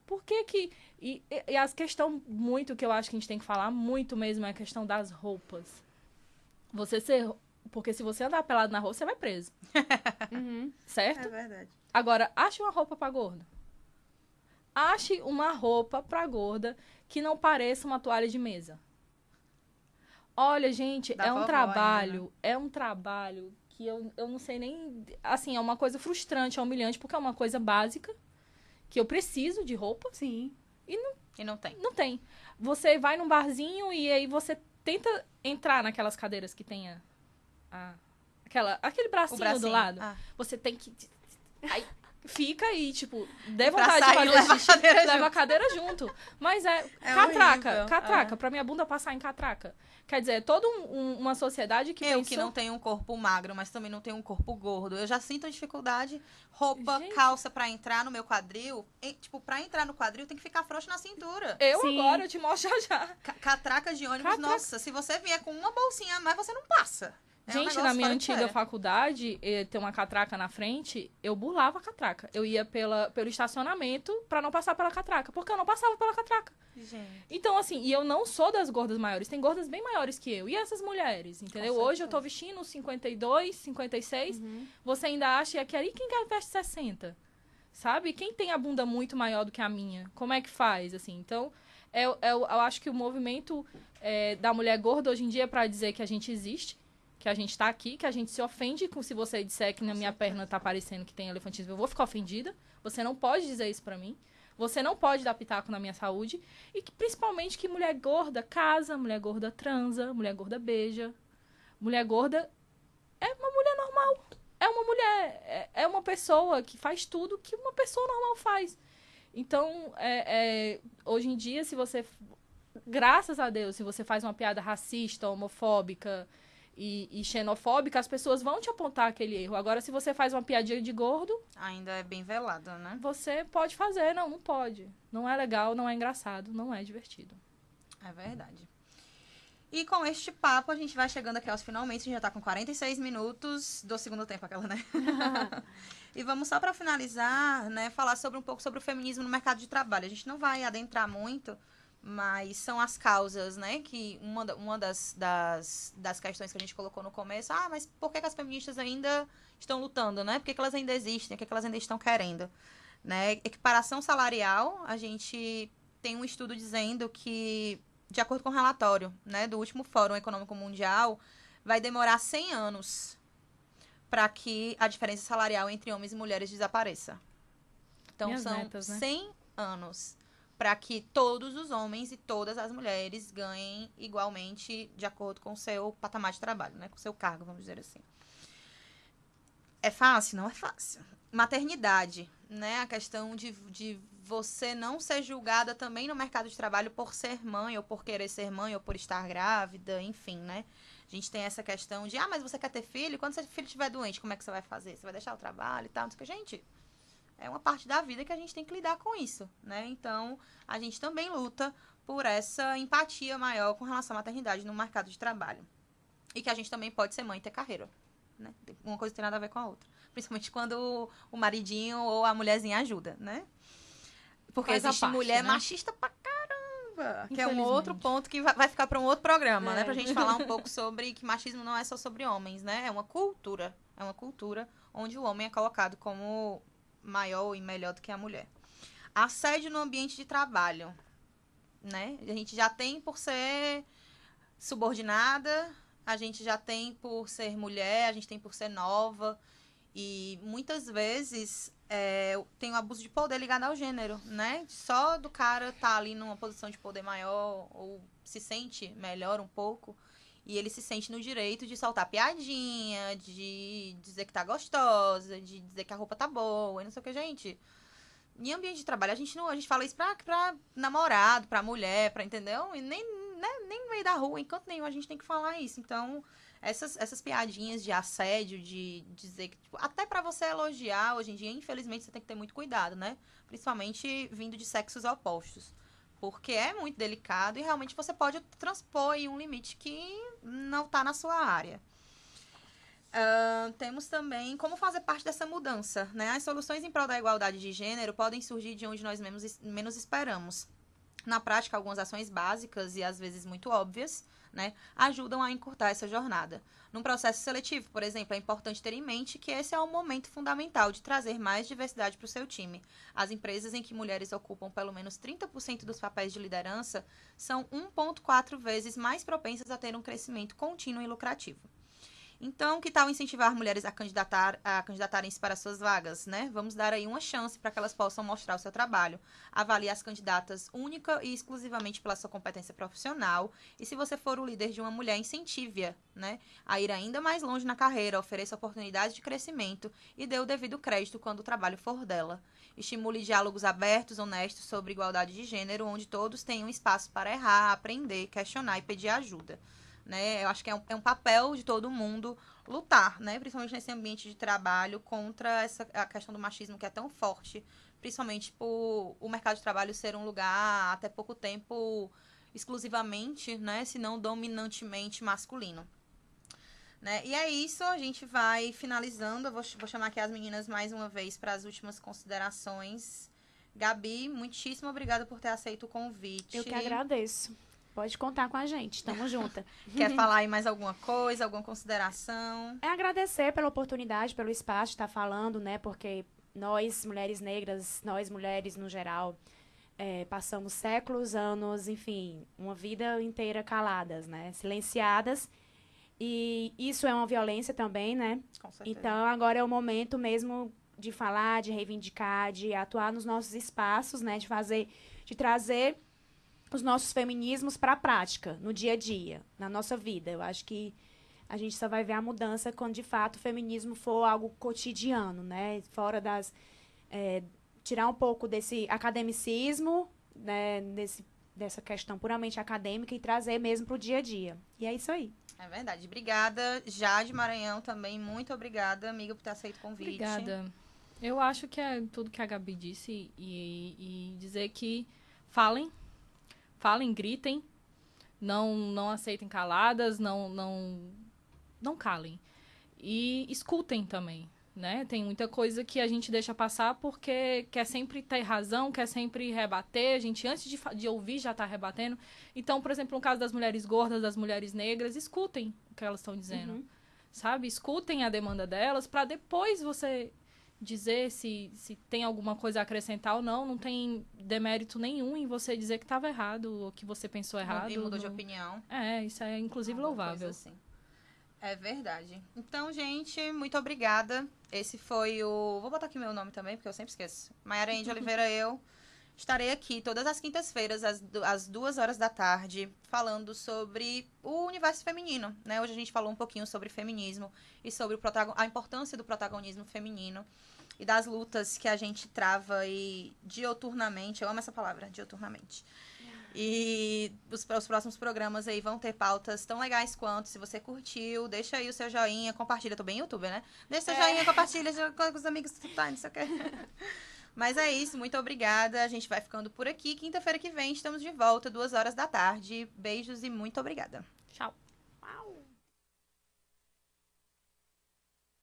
Por que que... E a questão muito que eu acho que a gente tem que falar muito mesmo é a questão das roupas. Você ser Porque se você andar pelado na rua, você vai preso. Certo? É verdade. Agora, ache uma roupa pra gordo. Ache uma roupa pra gorda que não pareça uma toalha de mesa. Olha, gente, Da é um vovó trabalho, ainda, né? é um trabalho que eu não sei nem... Assim, é uma coisa frustrante, é humilhante, porque é uma coisa básica, que eu preciso de roupa, Sim. E não tem. não tem. Você vai num barzinho e aí você tenta entrar naquelas cadeiras que tem aquele bracinho do lado. Ah. Você tem que... Aí fica aí, tipo, dê Pra vontade de sair, fazer leva a xixi, cadeira leva a junto. cadeira junto. Mas é É catraca, horrível, catraca. Pra minha bunda passar em catraca. Quer dizer, é toda uma sociedade que Eu pensou... que não tenho um corpo magro, mas também não tenho um corpo gordo. Eu já sinto a dificuldade. Roupa, Gente. calça pra entrar no meu quadril. Tipo, pra entrar no quadril tem que ficar frouxo na cintura. Eu Sim. agora, eu te mostro já. Catraca de ônibus, Catraca. nossa, se você vier com uma bolsinha a mais, você não passa. É um Gente, negócio na minha fora de antiga série. faculdade, tem uma catraca na frente, eu burlava a catraca. Eu ia pelo estacionamento pra não passar pela catraca, porque eu não passava pela catraca. Gente, Então, assim, e eu não sou das gordas maiores, tem gordas bem maiores que eu. E essas mulheres, entendeu? Com Hoje eu certeza. tô vestindo 52, 56, você ainda acha que ali quem quer veste 60? Sabe? Quem tem a bunda muito maior do que a minha? Como é que faz, assim? Então, eu acho que o movimento da mulher gorda hoje em dia é pra dizer que a gente existe, que a gente tá aqui, que a gente se ofende se você disser que na minha perna tá parecendo que tem elefantismo. Eu vou ficar ofendida. Você não pode dizer isso pra mim. Você não pode dar pitaco na minha saúde. E que, principalmente que mulher gorda casa, mulher gorda transa, mulher gorda beija. Mulher gorda é uma mulher normal. É uma mulher, é uma pessoa que faz tudo que uma pessoa normal faz. Então, hoje em dia, se você... Graças a Deus, se você faz uma piada racista, homofóbica e xenofóbica, as pessoas vão te apontar aquele erro. Agora, se você faz uma piadinha de gordo, ainda é bem velada, né? você pode fazer. Não pode. Não é legal, não é engraçado, não é divertido. É verdade. E com este papo, a gente vai chegando aqui aos finalmente. A gente já tá com 46 minutos do segundo tempo, aquela, né? E vamos só para finalizar, né? Falar um pouco sobre o feminismo no mercado de trabalho. A gente não vai adentrar muito, mas são as causas, né? Que uma das questões que a gente colocou no começo. Mas por que as feministas ainda estão lutando, né? Por que elas ainda existem? O que elas ainda estão querendo? Né? Equiparação salarial, a gente tem um estudo dizendo que, de acordo com o relatório, né, do último Fórum Econômico Mundial, vai demorar 100 anos para que a diferença salarial entre homens e mulheres desapareça. Então, Minhas são metas, né? 100 anos para que todos os homens e todas as mulheres ganhem igualmente de acordo com o seu patamar de trabalho, né, com o seu cargo, vamos dizer assim. É fácil? Não é fácil. Maternidade, né? A questão de você não ser julgada também no mercado de trabalho por ser mãe, ou por querer ser mãe, ou por estar grávida, enfim, né? A gente tem essa questão de, mas você quer ter filho? Quando seu filho estiver doente, como é que você vai fazer? Você vai deixar o trabalho e tal? Não sei o que. Gente, é uma parte da vida que a gente tem que lidar com isso, né? Então, a gente também luta por essa empatia maior com relação à maternidade no mercado de trabalho. E que a gente também pode ser mãe e ter carreira. Né? Uma coisa tem nada a ver com a outra. Principalmente quando o maridinho ou a mulherzinha ajuda, né? Porque Faz a existe parte, mulher né? machista pra caramba. Que é um Infelizmente. outro ponto que vai ficar para um outro programa, né? É. Pra gente falar um pouco sobre que machismo não é só sobre homens, né? É uma cultura. É uma cultura onde o homem é colocado como maior e melhor do que a mulher. Assédio no ambiente de trabalho, né? A gente já tem por ser subordinada, a gente já tem por ser mulher, a gente tem por ser nova. E muitas vezes tem um abuso de poder ligado ao gênero, né? Só do cara tá ali numa posição de poder maior ou se sente melhor um pouco e ele se sente no direito de soltar piadinha, de dizer que tá gostosa, de dizer que a roupa tá boa e não sei o que, gente. Em ambiente de trabalho, a gente fala isso pra namorado, pra mulher, entendeu? E nem no meio da rua, em canto nenhum, a gente tem que falar isso. Então, essas piadinhas de assédio, de dizer que... Tipo, até pra você elogiar, hoje em dia, infelizmente, você tem que ter muito cuidado, né? Principalmente vindo de sexos opostos. Porque é muito delicado e realmente você pode transpor aí um limite que não tá na sua área. Temos também como fazer parte dessa mudança, né? As soluções em prol da igualdade de gênero podem surgir de onde nós menos esperamos. Na prática, algumas ações básicas e às vezes muito óbvias, né, ajudam a encurtar essa jornada. Num processo seletivo, por exemplo, é importante ter em mente que esse é o momento fundamental de trazer mais diversidade para o seu time. As empresas em que mulheres ocupam pelo menos 30% dos papéis de liderança são 1,4 vezes mais propensas a ter um crescimento contínuo e lucrativo. Então, que tal incentivar mulheres a candidatarem-se para suas vagas, né? Vamos dar aí uma chance para que elas possam mostrar o seu trabalho. Avalie as candidatas única e exclusivamente pela sua competência profissional. E se você for o líder de uma mulher, incentive-a, né, a ir ainda mais longe na carreira, ofereça oportunidades de crescimento e dê o devido crédito quando o trabalho for dela. Estimule diálogos abertos, honestos sobre igualdade de gênero, onde todos tenham espaço para errar, aprender, questionar e pedir ajuda. Né? Eu acho que é um papel de todo mundo lutar, né? Principalmente nesse ambiente de trabalho, contra a questão do machismo que é tão forte, principalmente por o mercado de trabalho ser um lugar, até pouco tempo, exclusivamente, né? Se não dominantemente masculino. Né? E é isso, a gente vai finalizando. Eu vou chamar aqui as meninas mais uma vez para as últimas considerações. Gabi, muitíssimo obrigada por ter aceito o convite. Eu que agradeço. Pode contar com a gente, tamo junta. Quer falar aí mais alguma coisa, alguma consideração? É agradecer pela oportunidade, pelo espaço de estar falando, né? Porque nós, mulheres negras, nós mulheres no geral, passamos séculos, anos, enfim, uma vida inteira caladas, né? Silenciadas. E isso é uma violência também, né? Com certeza. Então, agora é o momento mesmo de falar, de reivindicar, de atuar nos nossos espaços, né? De trazer os nossos feminismos para a prática, no dia a dia, na nossa vida. Eu acho que a gente só vai ver a mudança quando, de fato, o feminismo for algo cotidiano, né? Fora tirar um pouco desse academicismo, né? Dessa questão puramente acadêmica e trazer mesmo para o dia a dia. E é isso aí. É verdade. Obrigada. Jade Maranhão também, muito obrigada, amiga, por ter aceito o convite. Obrigada. Eu acho que é tudo que a Gabi disse e dizer que falem, gritem, não aceitem caladas, não calem. E escutem também, né? Tem muita coisa que a gente deixa passar porque quer sempre ter razão, quer sempre rebater. A gente, antes de ouvir, já está rebatendo. Então, por exemplo, no caso das mulheres gordas, das mulheres negras, escutem o que elas estão dizendo. Sabe? Escutem a demanda delas para depois você dizer se tem alguma coisa a acrescentar ou não. Não tem demérito nenhum em você dizer que estava errado ou que você pensou errado. E mudou de opinião. Isso é inclusive louvável. Assim. É verdade. Então, gente, muito obrigada. Esse foi o... Vou botar aqui meu nome também, porque eu sempre esqueço. Maiara de Oliveira, eu estarei aqui todas as quintas-feiras, às 2 horas da tarde, falando sobre o universo feminino, né? Hoje a gente falou um pouquinho sobre feminismo e sobre a importância do protagonismo feminino e das lutas que a gente trava aí dioturnamente. Eu amo essa palavra, dioturnamente. E os próximos programas aí vão ter pautas tão legais quanto. Se você curtiu, deixa aí o seu joinha, compartilha. Tô bem youtuber, né? Deixa seu joinha, compartilha com os amigos, não sei o que. Mas é isso, muito obrigada. A gente vai ficando por aqui. Quinta-feira que vem estamos de volta, 2 horas da tarde. Beijos e muito obrigada. Tchau.